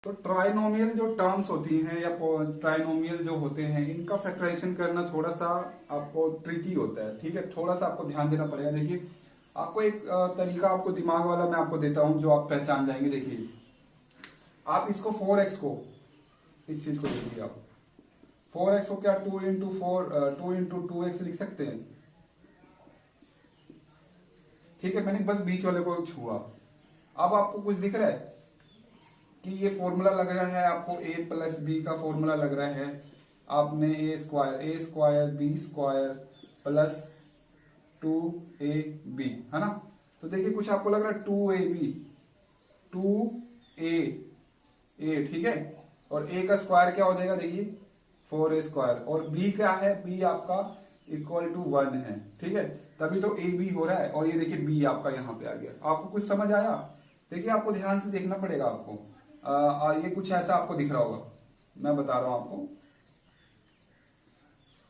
तो ट्राइनोमियल जो टर्म्स होती हैं या ट्राइनोमियल जो होते हैं इनका फैक्टराइजेशन करना थोड़ा सा आपको ट्रिकी होता है। ठीक है, थोड़ा सा आपको ध्यान देना पड़ेगा। देखिए, आपको एक तरीका आपको दिमाग वाला मैं आपको देता हूं जो आप पहचान जाएंगे। देखिए, आप इसको 4x को, इस चीज को देखिए, आप 4x को क्या 2 into 2x लिख सकते हैं। ठीक है, मैंने बस बीच वाले को छुआ। अब आपको कुछ दिख रहा है कि ये फॉर्मूला लग रहा है आपको a+b का फॉर्मूला लग रहा है। आपने a² b² प्लस 2ab, है ना। तो देखिए, कुछ आपको लग रहा है 2a, ठीक है। और a का स्क्वायर क्या हो जाएगा, देखिए 4a²। और b क्या है, b आपका इक्वल टू 1 है। ठीक है, तभी तो ab हो रहा है। और ये देखिए b आपका यहाँ पे आ गया। आपको कुछ समझ आया? देखिए, आपको ध्यान से देखना पड़ेगा। आपको ये कुछ ऐसा आपको दिख रहा होगा, मैं बता रहा हूं आपको।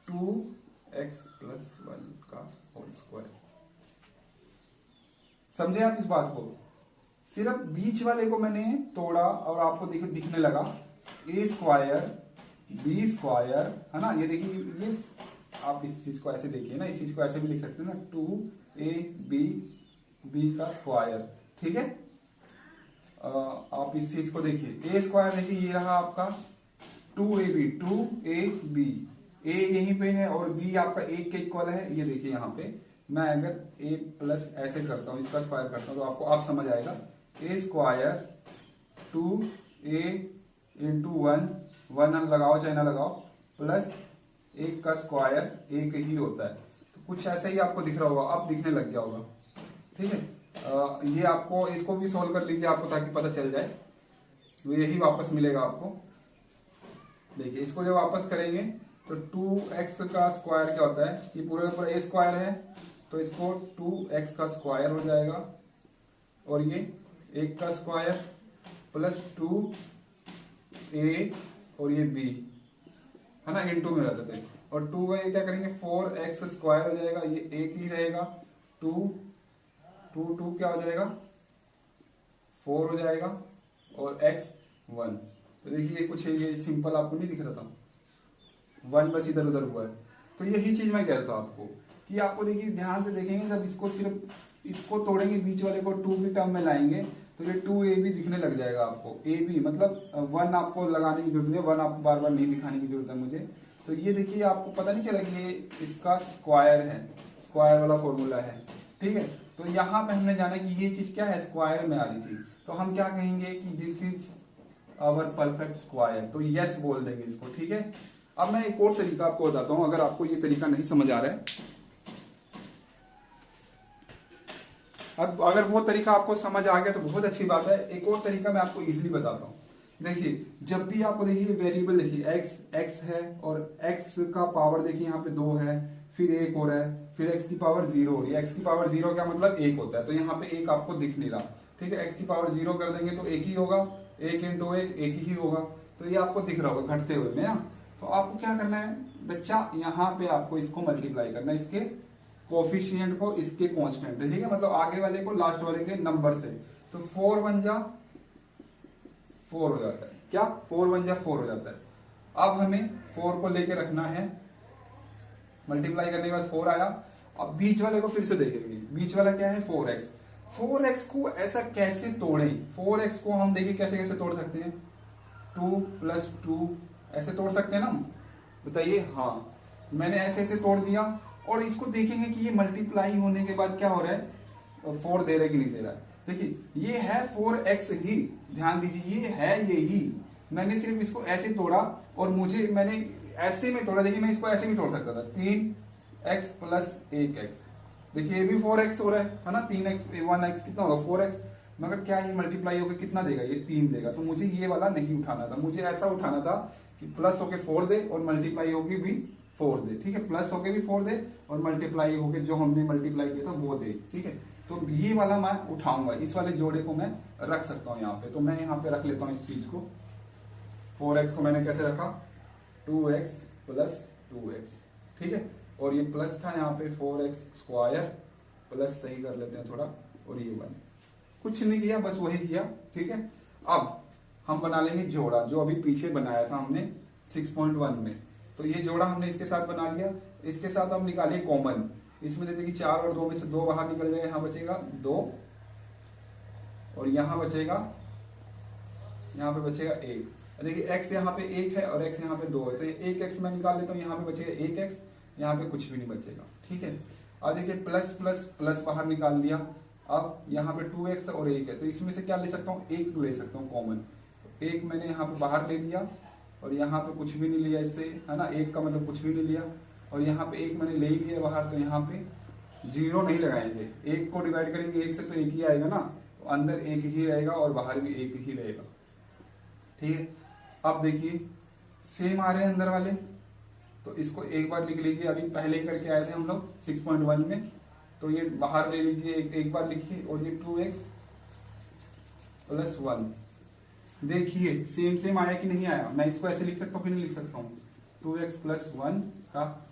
2x+1 का होल स्क्वायर। समझे आप इस बात को? सिर्फ बीच वाले को मैंने तोड़ा और आपको दिखने लगा a² b², है ना। ये देखिए, ये आप इस चीज को ऐसे देखिए ना, इस चीज को ऐसे भी लिख सकते हैं ना, 2ab b²। ठीक है, आप इस चीज को देखिए, a² देखिए ये रहा आपका 2ab a यहीं पे है और b आपका 1 के इक्वल है। ये देखिए यहाँ पे मैं अगर a प्लस ऐसे करता हूँ, इसका स्क्वायर करता हूँ तो आपको आप समझ आएगा। a² 2a into 1 लगाओ चाहे ना लगाओ, प्लस 1 का स्क्वायर 1 ही होता है। तो कुछ ऐसा ही आपको दिख रहा होगा, अब दिखने लग गया होगा। ठीक है, ये आपको इसको भी सोल्व कर लीजिए आपको, ताकि पता चल जाए। तो यही वापस मिलेगा आपको। देखिए, इसको जब वापस करेंगे तो 2x का स्क्वायर क्या होता है, ये पूरा पूरा a² है तो इसको 2x का स्क्वायर हो जाएगा। और ये 1 का स्क्वायर प्लस 2a और ये b, है ना, इनटू में रहते थे। और 2 का ये क्या करेंगे 4x² हो जाएगा, ये 1 ही रहेगा। 2 क्या हो जाएगा 4 हो जाएगा और x 1। तो देखिए, कुछ ये सिंपल आपको नहीं दिख रहा था, 1 बस इधर उधर हुआ है। तो यही चीज मैं कह रहा था आपको कि आपको देखिए, ध्यान से देखेंगे, जब इसको सिर्फ इसको तोड़ेंगे, बीच वाले को 2 की टर्म में लाएंगे तो ये 2ab दिखने लग जाएगा आपको। ab मतलब 1 आपको लगाने की जरूरत नहीं है, 1 आपको बार बार नहीं दिखाने की जरूरत है मुझे। तो ये देखिए, आपको पता नहीं चला कि ये इसका स्क्वायर है, स्क्वायर वाला फॉर्मूला है। ठीक है, तो यहाँ पे हमने जाना कि ये चीज क्या है, स्क्वायर में आ रही थी। तो हम क्या कहेंगे कि this is our perfect square. तो यस बोल देंगे इसको। ठीक है, अब मैं एक और तरीका आपको बताता हूं, अगर आपको ये तरीका नहीं समझ आ रहा है। अब अगर वो तरीका आपको समझ आ गया तो बहुत अच्छी बात है। एक और तरीका मैं आपको इजीली बताता हूँ। देखिए, जब भी आपको देखिए वेरिएबल देखिए x है और x का पावर देखिए यहाँ पे 2 है, फिर 1 हो रहा है, फिर x की पावर 0 हो रही है। x की पावर 0 क्या मतलब 1 होता है, तो यहाँ पे 1 आपको दिख नहीं रहा। ठीक है, x की पावर 0 कर देंगे तो 1 ही होगा, 1 into 1 1 ही होगा। तो ये आपको दिख रहा होगा घटते हुए में ना। तो आपको क्या करना है बच्चा, यहाँ पे आपको इसको मल्टीप्लाई करना है, इसके कोफिशिएंट को इसके कांस्टेंट। ठीक है, मतलब आगे वाले को लास्ट वाले के नंबर से। तो 4 1 जा 4 हो जाता है, क्या 4 1 जा 4 हो जाता है। अब हमें 4 को लेके रखना है, मल्टीप्लाई करने के बाद 4 आया। अब बीच वाले को फिर से देखेंगे, बीच वाला क्या है 4x। 4x को ऐसा कैसे तोड़ें, 4x को हम देखिए कैसे कैसे तोड़ सकते हैं, 2 + 2 ऐसे तोड़ सकते हैं ना, बताइए। हाँ, मैंने ऐसे ऐसे तोड़ दिया। और इसको देखेंगे कि ये मल्टीप्लाई होने के बाद क्या हो रहा है, 4 दे रहा है कि नहीं दे रहा है। देखिए, ये है 4x ही, ध्यान दीजिए, ये है यही। मैंने सिर्फ इसको ऐसे तोड़ा और मैंने ऐसे में तोड़ा। देखिए, मैं इसको ऐसे भी तोड़ सकता था, 3x + 1x। देखिए, ये भी 4x हो रहा है ना, 3x 1x कितना होगा 4x। मगर क्या ये मल्टीप्लाई होकर कितना देगा, ये 3 देगा। तो मुझे ये वाला नहीं उठाना था, मुझे ऐसा उठाना था कि प्लस होके 4 दे और मल्टीप्लाई होके भी 4 दे। ठीक है, प्लस होके भी 4 दे और मल्टीप्लाई होके जो हमने मल्टीप्लाई किया था वो दे। ठीक है, तो ये वाला मैं उठाऊंगा, इस वाले जोड़े को मैं रख सकता हूं यहाँ पे। तो मैं यहाँ पे रख लेता हूँ इस चीज को। 4x को मैंने कैसे रखा, 2x + 2x। ठीक है, और ये प्लस था यहाँ पे 4x² प्लस, सही कर लेते हैं थोड़ा, और ये 1। कुछ नहीं किया, बस वही किया। ठीक है, अब हम बना लेंगे जोड़ा, जो अभी पीछे बनाया था हमने 6.1 में। तो ये जोड़ा हमने इसके साथ बना लिया। इसके साथ हम निकालिए कॉमन, इसमें देखिए कि 4 और 2 में से 2 बाहर निकल जाएगा, यहाँ बचेगा 2 और यहाँ बचेगा, यहाँ पे बचेगा 1। देखिए x यहाँ पे 1 है और x यहाँ पे 2 है, तो ये 1x मैं निकाल लेता हूँ, यहाँ पे बचेगा 1x, यहाँ पे कुछ भी नहीं बचेगा। ठीक है, अब देखिए प्लस प्लस प्लस बाहर निकाल लिया। अब यहाँ पे 2x और 1 है, तो इसमें से क्या ले सकता हूँ, 1 ले सकता हूँ कॉमन। तो 1 मैंने यहाँ पे बाहर ले लिया और यहाँ पे कुछ भी नहीं लिया इससे, है ना, 1 का मतलब कुछ भी नहीं लिया। और यहाँ पे 1 मैंने ले ही लिया बाहर, तो यहाँ पे 0 नहीं लगाएंगे। 1 को डिवाइड करेंगे 1 से तो 1 ही आएगा ना, तो अंदर 1 ही रहेगा और बाहर भी 1 ही रहेगा। ठीक है, अब देखिए सेम आ रहे हैं अंदर वाले, तो इसको एक बार लिख लीजिए। अभी पहले करके आए थे हम लोग 6.1 में, तो ये बाहर ले लीजिए, एक बार लिखिए। और ये 2x प्लस 1, देखिए सेम सेम आया कि नहीं आया। मैं इसको ऐसे लिख सकता हूँ कि नहीं लिख सकता हूँ, 2x प्लस 1 का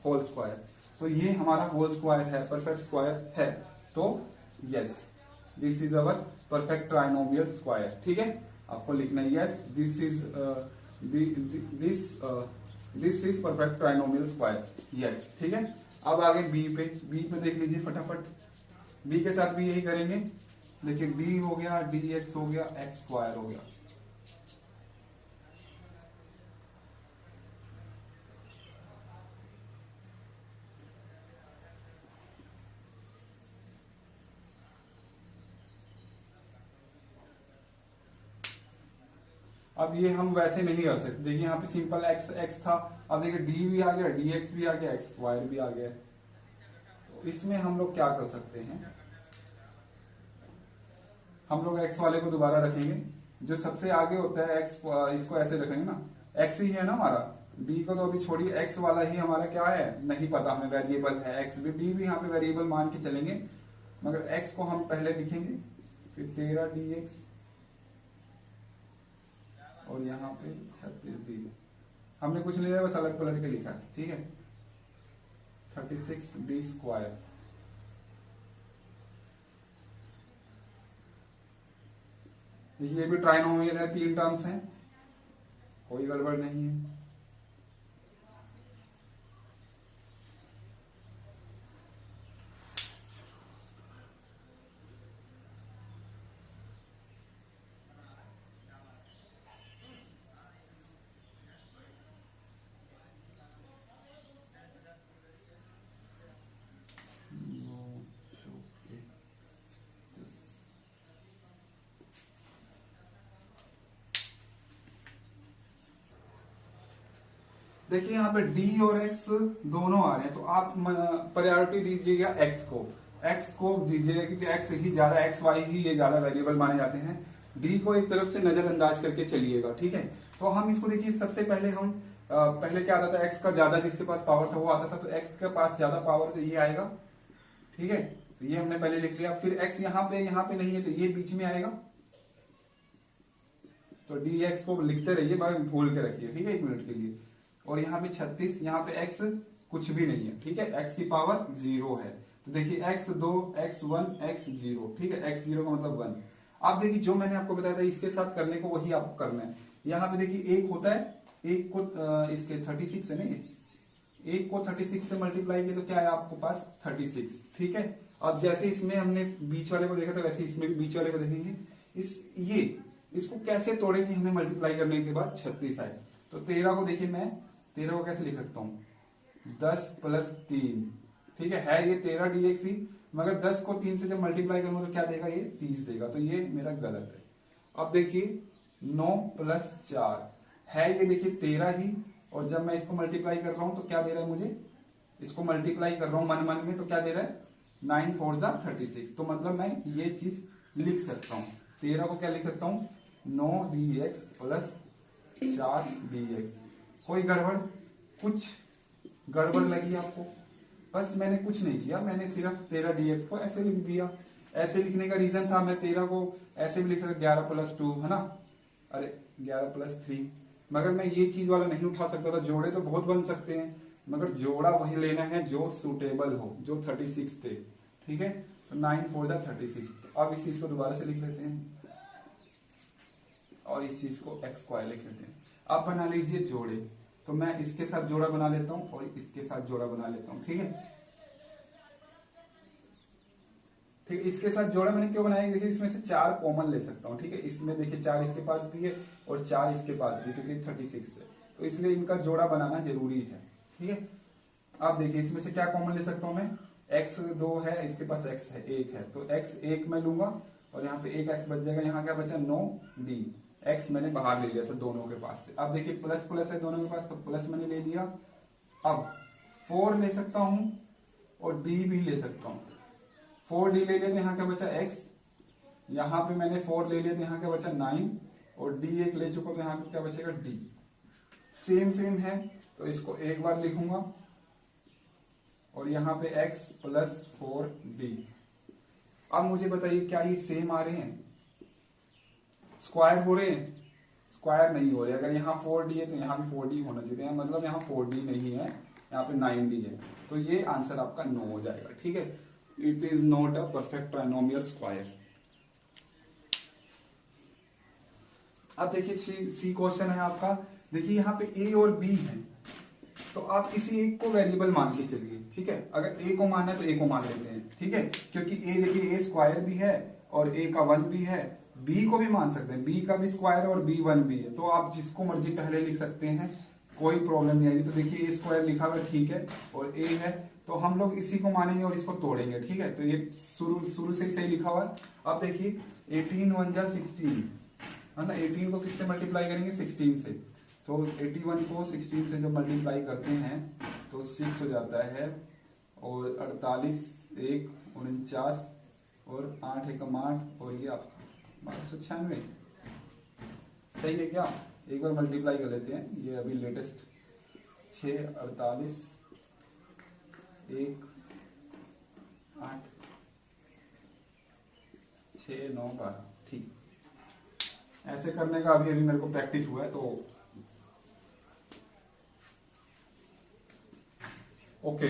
होल स्क्वायर। तो ये हमारा होल स्क्वायर है, परफेक्ट स्क्वायर है। तो yes, this is our perfect trinomial square. ठीक है, आपको लिखना है yes, this is perfect trinomial square. Yes, ठीक है। अब आगे बी पे देख लीजिए फटाफट। बी के साथ भी यही करेंगे। देखिए डी हो गया, डी एक्स हो गया, एक्स स्क्वायर हो गया। अब ये हम वैसे नहीं कर सकते। देखिए यहाँ पे सिंपल एक्स एक्स था, अब देखिए डी भी आ गया, डी एक्स भी आ गया, एक्स स्क्वायर भी आ गया। तो इसमें हम लोग क्या कर सकते हैं, हम लोग एक्स वाले को दोबारा रखेंगे। जो सबसे आगे होता है एक्स, इसको ऐसे रखेंगे ना, एक्स ही है ना हमारा। डी को तो अभी छोड़िए, एक्स वाला ही हमारा क्या है नहीं पता हमें, वेरिएबल है एक्स भी। डी भी यहाँ पे वेरिएबल मान के चलेंगे, मगर एक्स को हम पहले लिखेंगे, फिर 13 डी एक्स और यहाँ पे 36 डी। हमने कुछ नहीं लिया, बस अलग पलट के लिखा। ठीक है, 36 डी स्क्वायर। देखिए ये भी ट्राइनोमियल है, 3 टर्म्स हैं, कोई गड़बड़ नहीं है। देखिए यहाँ पे d और x दोनों आ रहे हैं, तो आप प्रायोरिटी दीजिएगा x को दीजिएगा, क्योंकि x ही ज्यादा, x y ही ये ज्यादा वेरिएबल माने जाते हैं। d को एक तरफ से नजरअंदाज करके चलिएगा। ठीक है, तो हम इसको देखिए, सबसे पहले हम पहले क्या आता था, x का ज्यादा जिसके पास पावर था वो आता था, तो x के पास ज्यादा पावर तो ये आएगा। ठीक है, तो ये हमने पहले लिख लिया। फिर x यहाँ पे नहीं है, तो ये बीच में आएगा। तो dx को लिखते रहिए, भूल के रखिए। ठीक है, 1 मिनट के लिए। और यहाँ पे 36, यहाँ पे x कुछ भी नहीं है। ठीक है, x की पावर 0 है। तो देखिए x2, x1, x0। ठीक है, x0 का मतलब 1। अब देखिए जो मैंने आपको बताया था इसके साथ करने को, वही आपको करना है। यहाँ पे देखिए 1 होता है, 1 को इसके 36 है नहीं, 1 को 36 से मल्टीप्लाई किया तो क्या है आपको पास 36। ठीक है, अब जैसे इसमें हमने बीच वाले को देखा था, वैसे इसमें भी बीच वाले को देखेंगे। इसको कैसे तोड़े कि हमें मल्टीप्लाई करने के बाद 36 आए। तो 13 को देखिए, मैं 13 को कैसे लिख सकता हूँ, 10 प्लस 3। ठीक है ये 13 dx ही, मगर 10 को 3 से जब मल्टीप्लाई करूंगा तो क्या देगा, ये 30 देगा। तो ये मेरा गलत है। अब देखिए 9 प्लस 4 है, ये देखिए 13 ही, और जब मैं इसको मल्टीप्लाई कर रहा हूं तो क्या दे रहा है मुझे, इसको मल्टीप्लाई कर रहा हूं मन में, तो क्या दे रहा है 9 4 जा 36। तो मतलब मैं ये चीज लिख सकता हूँ, 13 को क्या लिख सकता हूँ, 9 dx प्लस 4 dx। कोई गड़बड़, कुछ गड़बड़ लगी आपको? बस मैंने कुछ नहीं किया, मैंने सिर्फ 13 dx को ऐसे लिख दिया। ऐसे लिखने का रीजन था, मैं 13 को ऐसे भी लिख सकता, 11 प्लस 2 है ना, अरे 11 प्लस 3। मगर मैं ये चीज वाला नहीं उठा सकता था। जोड़े तो बहुत बन सकते हैं, मगर जोड़ा वही लेना है जो सुटेबल हो, जो 36 थे। ठीक है, तो 9 4 जा 36। अब इस चीज को दोबारा से लिख लेते हैं। और इस चीज को एक्स स्क्वायर लिख लेते हैं। अब बना लीजिए जोड़े, तो मैं इसके साथ जोड़ा बना लेता हूं और इसके साथ जोड़ा बना लेता हूं। ठीक है, ठीक है, इसके साथ जोड़ा मैंने क्यों बनाया, देखिए इसमें से 4 कॉमन ले सकता हूँ। ठीक है, इसमें देखिए 4 इसके पास भी है और 4 इसके पास भी, क्योंकि 36 है, तो इसलिए इनका जोड़ा बनाना जरूरी है। ठीक है, अब देखिए इसमें से क्या कॉमन ले सकता हूं मैं, x 2 है, इसके पास x है 1 है, तो x 1 मैं लूंगा और यहाँ पे एक x बच जाएगा। यहाँ क्या बचा 9d, x मैंने बाहर ले लिया था दोनों के पास से। अब देखिए प्लस प्लस है दोनों के पास, तो प्लस मैंने ले लिया। अब 4 ले सकता हूं और d भी ले सकता हूं। 4d ले लिया तो यहाँ क्या बचा x, यहाँ पे मैंने 4 ले लिया तो यहाँ क्या बचा 9 और d 1 ले चुका तो यहाँ पे क्या बचेगा d। सेम सेम है तो इसको एक बार लिखूंगा और यहाँ पे x प्लस 4d। अब मुझे बताइए क्या ये सेम आ रहे हैं, स्क्वायर हो रहे हैं? स्क्वायर नहीं हो रहे। अगर यहाँ 4d है तो यहाँ भी 4d होना चाहिए, मतलब यहाँ 4d नहीं है, यहाँ पे 9d है, तो ये आंसर आपका 9 हो जाएगा। ठीक है, it is not a perfect trinomial square. अब देखिए सी क्वेश्चन है आपका, देखिए यहाँ पे a और b है, तो आप किसी एक को वेरिएबल मान के चलिए। ठीक है, अगर a को मानना है तो a को मान लेते हैं। ठीक है, क्योंकि a देखिए a स्क्वायर भी है और a का 1 भी है, b को भी मान सकते हैं, b का भी स्क्वायर और b 1 भी है, तो आप जिसको मर्जी पहले लिख सकते हैं, कोई प्रॉब्लम नहीं आएगी। तो देखिए a स्क्वायर लिखा हुआ ठीक है और a है, तो हम लोग इसी को मानेंगे और इसको तोड़ेंगे। ठीक है, तो ये शुरू से ही सही लिखा हुआ है। अब देखिए 18 1 जा 16 है ना, 18 को किससे मल्टीप्लाई करेंगे 16 से, तो 81 को 16 से जब मल्टीप्लाई करते हैं तो 6 हो जाता है और 48 1 49 और 8 1 8 और ये आपका 1296 सही है क्या? एक बार मल्टीप्लाई कर लेते हैं, ये अभी लेटेस्ट 6 48 1 8 6 9 12। ठीक, ऐसे करने का अभी मेरे को प्रैक्टिस हुआ है। तो ओके,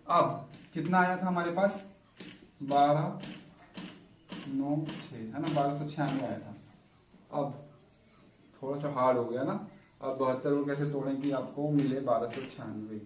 अब कितना आया था हमारे पास 12 9 6 है ना, 1296 आया था। अब थोड़ा सा हार्ड हो गया ना, अब 72 को कैसे तोड़ें कि आपको मिले 1296।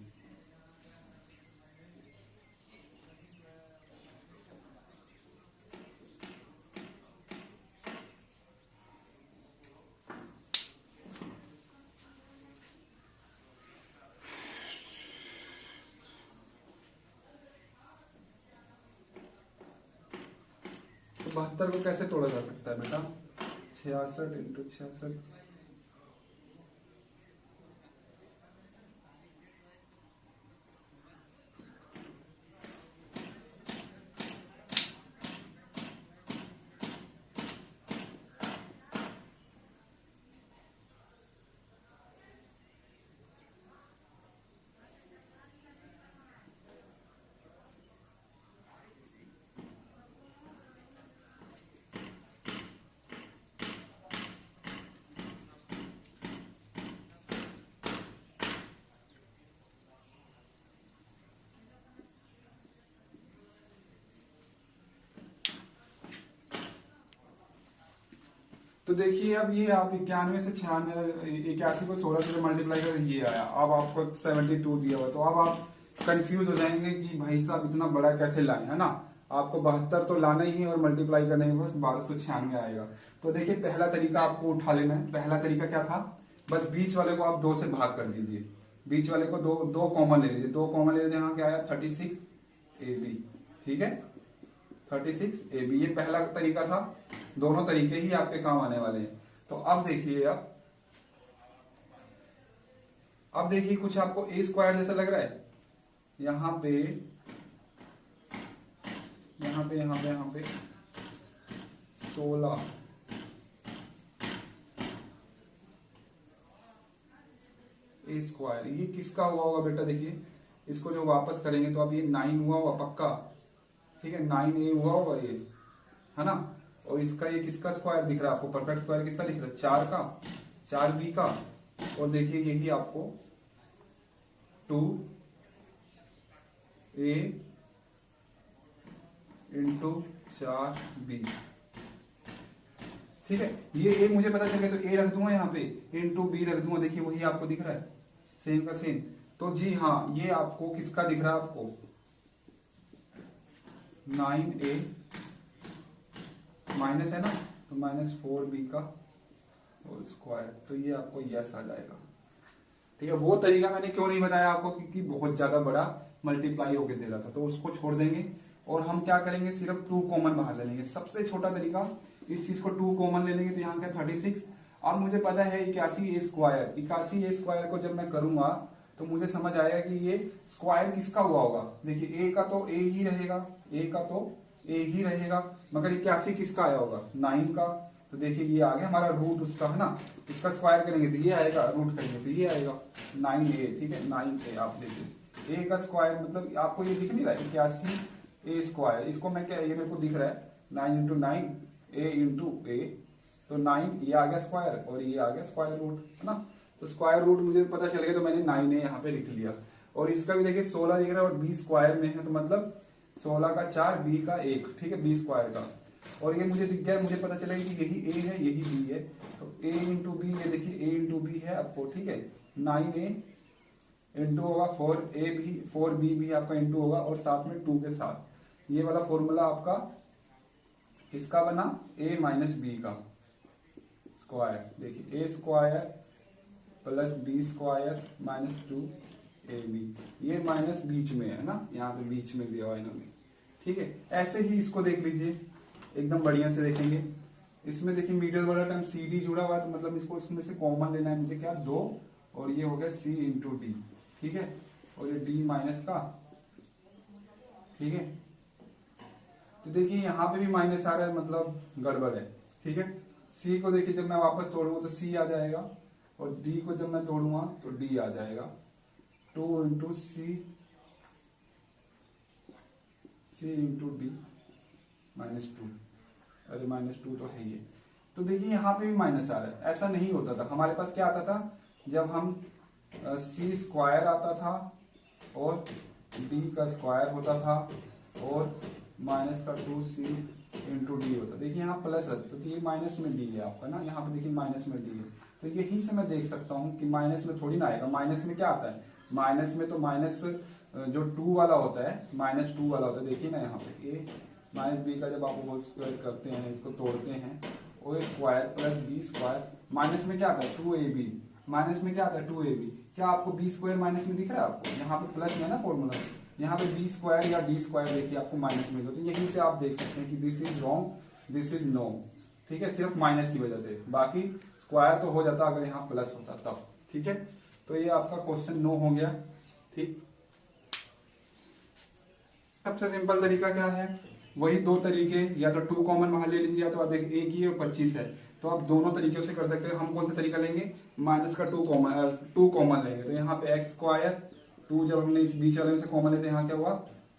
तो 72 को कैसे तोड़ा जा सकता है बेटा, 66 इंटू 66 तो देखिए अब ये आप 91 से 81 को 16 से मल्टीप्लाई कर ये आया, अब आपको 72 दिया हुआ, तो अब आप कंफ्यूज हो जाएंगे कि भाई साहब इतना बड़ा कैसे लाए, है ना। आपको 72 तो लाना ही है और मल्टीप्लाई करने के बस 1296 आएगा। तो देखिए पहला तरीका आपको उठा लेना है। पहला तरीका क्या था, बस बीच वाले को आप 2 से भाग कर दीजिए, बीच वाले को दो कॉमन ले लीजिए, 2 कॉमन ले लीजिए, यहाँ क्या आया 36 AB। ठीक है, 36 AB, ये पहला तरीका था। दोनों तरीके ही आपके काम आने वाले हैं। तो अब देखिए, अब देखिए कुछ आपको ए स्क्वायर जैसा लग रहा है, यहां पे 16 ए स्क्वायर, ये किसका हुआ होगा बेटा? देखिए इसको जो वापस करेंगे तो अब ये 9 हुआ होगा पक्का। ठीक है, 9A हुआ होगा ये, है ना। और इसका ये किसका स्क्वायर दिख रहा है आपको? परफेक्ट स्क्वायर किसका दिख रहा है? 4 का, 4B का। और देखिए यही आपको 2A इंटू 4B, ठीक है, ये ए मुझे पता चल गया, तो ए रख दूंगा यहाँ पे, इंटू बी रख दूंगा, देखिए वही आपको दिख रहा है, सेम का सेम। तो जी हाँ, ये आपको किसका दिख रहा है, आपको 9a माइनस है ना, तो माइनस 4b का होल स्क्वायर, तो ये आपको यस आ जाएगा। ठीक है, वो तरीका मैंने क्यों नहीं बताया आपको, क्योंकि बहुत ज्यादा बड़ा मल्टीप्लाई होके दे रहा था, तो उसको छोड़ देंगे और हम क्या करेंगे, सिर्फ 2 कॉमन बाहर ले लेंगे। सबसे छोटा तरीका, इस चीज को 2 कॉमन ले लेंगे, तो यहाँ क्या 36। अब मुझे पता है 81a स्क्वायर, 81a स्क्वायर को जब मैं करूंगा तो मुझे समझ आएगा कि ये स्क्वायर किसका हुआ होगा। देखिए ए का तो ए ही रहेगा, ए का तो ए ही रहेगा, मगर 81 किसका आया होगा, 9 का। तो देखिए ये आ गया हमारा रूट उसका, है ना, इसका स्क्वायर करेंगे तो ये आएगा, रूट करेंगे तो ये आएगा 9a। ठीक है, 9a आप देखिए, ए का स्क्वायर मतलब आपको ये दिख नहीं रहा है 81a स्क्वायर, इसको मैं क्या, ये मेरे को दिख रहा है 9 इंटू 9 a इंटू ए, तो 9 ये आ गया स्क्वायर और ये आ गया स्क्वायर रूट, है ना। तो स्क्वायर रूट मुझे पता चल गया, तो मैंने 9a यहाँ पे लिख लिया। और इसका भी देखिए 16 दिख रहा है और b स्क्वायर में है, तो मतलब 16 का 4 b का 1, ठीक है, b स्क्वायर का। और ये मुझे दिख गया, मुझे पता चला कि यही a है यही b है, तो a इंटू बी, ये देखिए a इंटू बी है आपको, ठीक है, 9a इंटू होगा 4a भी, 4b भी आपका इंटू होगा, और साथ में 2 के साथ ये वाला फॉर्मूला आपका किसका बना, a माइनस बी का स्क्वायर। देखिए a square plus B square minus 2ab, ये माइनस बीच में है ना, यहाँ पे बीच में दिया हुआ इन्होंने। ठीक है, ऐसे ही इसको देख लीजिए, एकदम बढ़िया से देखेंगे। इसमें देखिए मिडिल वाला टर्म सी डी जुड़ा हुआ है, तो मतलब इसको इसमें से कॉमन लेना है मुझे, क्या 2, और ये हो गया सी इंटू डी, ठीक है, और ये डी माइनस का, ठीक है। तो देखिए यहाँ पे भी माइनस आ रहा है, मतलब गड़बड़ है, ठीक है। सी को देखिए जब मैं वापस तोड़ूंगा तो सी आ जाएगा, और डी को जब मैं तोड़ूंगा तो डी आ जाएगा, 2 इंटू सी इंटू डी माइनस 2, अरे माइनस 2 तो है ये। तो देखिए यहाँ पे भी माइनस आ रहा है, ऐसा नहीं होता था हमारे पास। क्या आता था, जब हम सी स्क्वायर आता था और डी का स्क्वायर होता था और माइनस का 2c इंटू डी होता। देखिए यहाँ प्लस रहता, तो ये माइनस में डी है आपका ना, यहाँ पे देखिए माइनस में डी है। तो यही से मैं देख सकता हूँ कि माइनस में थोड़ी ना आएगा, माइनस में क्या आता है, माइनस में तो माइनस जो 2 वाला होता है, माइनस 2 वाला होता है, देखिए ना यहाँ पे ए माइनस बी का जब आप होल स्क्वायर करते हैं, इसको तोड़ते हैं, ओ square plus B square, minus में क्या आता है 2ab, माइनस में क्या आता है 2ab। क्या आपको बी स्क्वायर माइनस में दिख रहा है आपको, यहाँ पे प्लस में है ना फॉर्मूला, यहाँ पे बी स्क्वायर या डी स्क्वायर देखिए आपको माइनस में, तो यहीं से आप देख सकते हैं कि this is wrong, this is no, ठीक है, सिर्फ माइनस की वजह से, बाकी स्क्वायर तो हो जाता अगर यहाँ प्लस होता तब, ठीक है। तो ये आपका क्वेश्चन नो हो गया, ठीक। सबसे सिंपल तरीका क्या है, वही 2 तरीके, या तो 2 कॉमन बाहर ले लीजिए, या तो आप एक ही और 25 है, तो आप दोनों तरीके से कर सकते हैं। हम कौन सा तरीका लेंगे, माइनस का 2 कॉमन लेंगे, तो यहाँ पे एक्स स्क्वायर 2 जब हमने इस बीच वाले में से कॉमन लेते, यहाँ क्या हुआ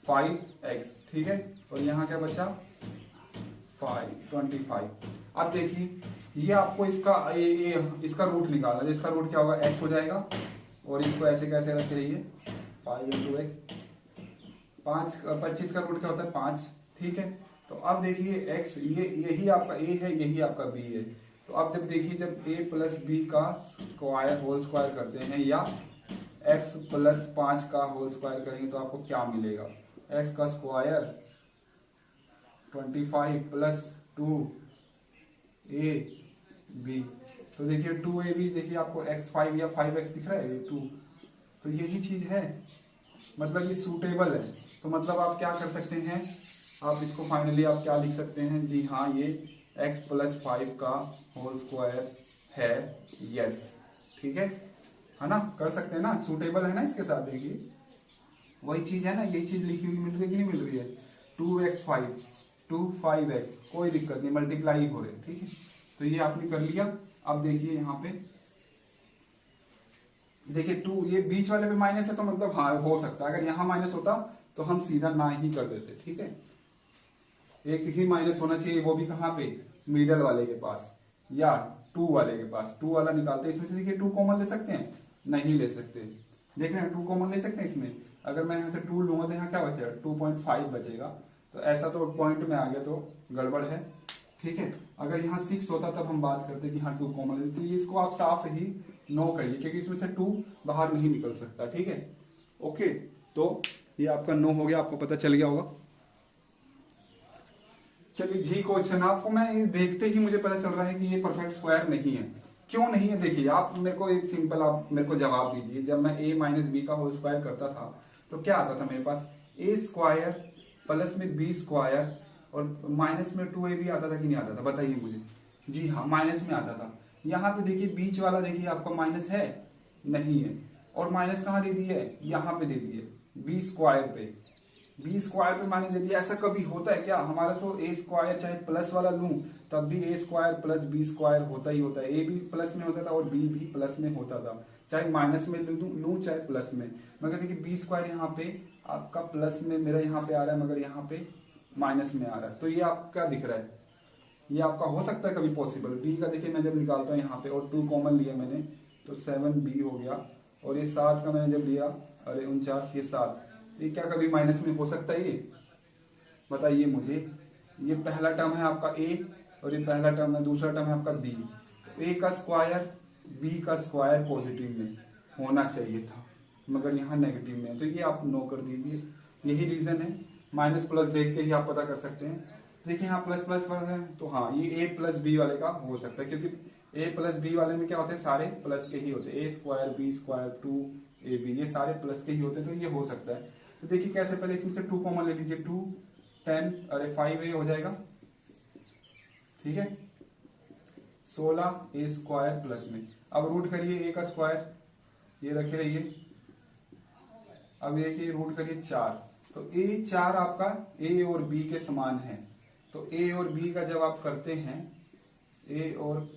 5x, ठीक है, और यहाँ क्या बचा 25। अब देखिए ये आपको इसका रूट निकालना, इसका रूट क्या होगा, x हो जाएगा, और इसको ऐसे कैसे रखे रहिए 5 इंटू एक्स, 25 का रूट क्या होता है 5, ठीक है। तो अब देखिए x, यही आपका a है, यही आपका b है। तो अब जब देखिए जब a प्लस बी का स्क्वायर होल स्क्वायर करते हैं, या x प्लस 5 का होल स्क्वायर करेंगे, तो आपको क्या मिलेगा, x का स्क्वायर 25 प्लस 2ab, तो देखिए 2ab, देखिए आपको x5 या 5x दिख रहा है, 2, तो यही चीज है, मतलब ये सूटेबल है। तो मतलब आप क्या कर सकते हैं, आप इसको फाइनली आप क्या लिख सकते हैं, जी हाँ ये x प्लस 5 का होल स्क्वायर है, यस, ठीक है ना, कर सकते हैं ना, सूटेबल है ना इसके साथ। देखिए वही चीज है ना, यही चीज लिखी हुई मिल रही है कि नहीं मिल रही है, 2x5 2 5x, कोई दिक्कत नहीं, मल्टीप्लाई हो रहे, ठीक है। तो ये आपने कर लिया। अब देखिए यहाँ पे देखिए 2, ये बीच वाले पे माइनस है, तो मतलब हाँ हो सकता है, अगर यहाँ माइनस होता तो हम सीधा ना ही कर देते, ठीक है। एक ही माइनस होना चाहिए, वो भी कहाँ पे, मिडल वाले के पास या 2 वाले के पास। 2 वाला निकालते हैं, इसमें से देखिए 2 कॉमन ले सकते हैं, नहीं ले सकते, देख रहे हैं 2 कॉमन ले सकते हैं इसमें। अगर मैं यहाँ से 2 लूंगा तो यहाँ क्या बचेगा 2.5 बचेगा, तो ऐसा तो पॉइंट में आ गया, तो गड़बड़ है, ठीक है। अगर यहाँ 6 होता तब हम बात करते कि हाँ 2 कॉमन है, तो ये इसको आप साफ ही नो करिए क्योंकि इसमें से 2 बाहर नहीं निकल सकता। ठीक है, ओके, तो ये आपका नो हो गया, आपको पता चल गया होगा। चलिए जी क्वेश्चन, आपको मैं ये देखते ही मुझे पता चल रहा है कि ये परफेक्ट स्क्वायर नहीं है। क्यों नहीं है, देखिए आप मेरे को एक सिंपल आप मेरे को जवाब दीजिए। जब मैं a माइनस बी का होल स्क्वायर करता था तो क्या आता था मेरे पास, a स्क्वायर प्लस में b स्क्वायर और माइनस में 2ab आता था कि नहीं आता था, बताइए मुझे। जी हाँ, माइनस में आता था। यहाँ पे देखिए बीच वाला देखिए आपका माइनस है, नहीं है, और माइनस कहाँ दे दिया है, यहाँ पे दे दिए b स्क्वायर पे, बी स्क्वायर पे माइनस दे दिया। ऐसा कभी होता है क्या, हमारा तो ए स्क्वायर चाहे प्लस वाला लूं तब भी ए स्क्वायर प्लस बी स्क्वायर होता ही होता है। ए भी प्लस में होता था और बी भी प्लस में होता था, चाहे माइनस में लूं चाहे प्लस में। मगर देखिए बी स्क्वायर यहाँ पे आपका प्लस में मेरा यहाँ पे आ रहा है, मगर यहाँ पे माइनस में आ रहा है। तो ये आपका दिख रहा है, ये आपका हो सकता है कभी पॉसिबल। बी का देखिए मैं जब निकालता हूँ यहाँ पे और 2 कॉमन लिया मैंने तो 7b हो गया, और ये 7 का मैंने जब लिया, अरे 49, ये 7, ये क्या कभी माइनस में हो सकता है, ये बताइए मुझे। ये पहला टर्म है आपका a और ये पहला टर्म है, दूसरा टर्म है आपका b। तो a का स्क्वायर b का स्क्वायर पॉजिटिव में होना चाहिए था, मगर यहाँ नेगेटिव में है, तो ये आप नो कर दीजिए। यही रीजन है, माइनस प्लस देख के ही आप पता कर सकते हैं। देखिए यहाँ प्लस प्लस प्लस है, तो हाँ ये a प्लस बी वाले का हो सकता है, क्योंकि a प्लस बी वाले में क्या होते हैं, सारे प्लस के ही होते हैं। a square b square 2ab ये सारे प्लस के ही होते हैं, तो ये हो सकता है। तो देखिए कैसे, पहले इसमें से 2 कॉमन ले लीजिए, 2 10 अरे 5a हो जाएगा, ठीक है, 16a स्क्वायर प्लस में। अब रूट करिए a का स्क्वायर, ये रखे रहिए। अब ये कि रूट करिए 4, तो a 4 आपका a और b के समान है। तो a और b का जब आप करते हैं, a और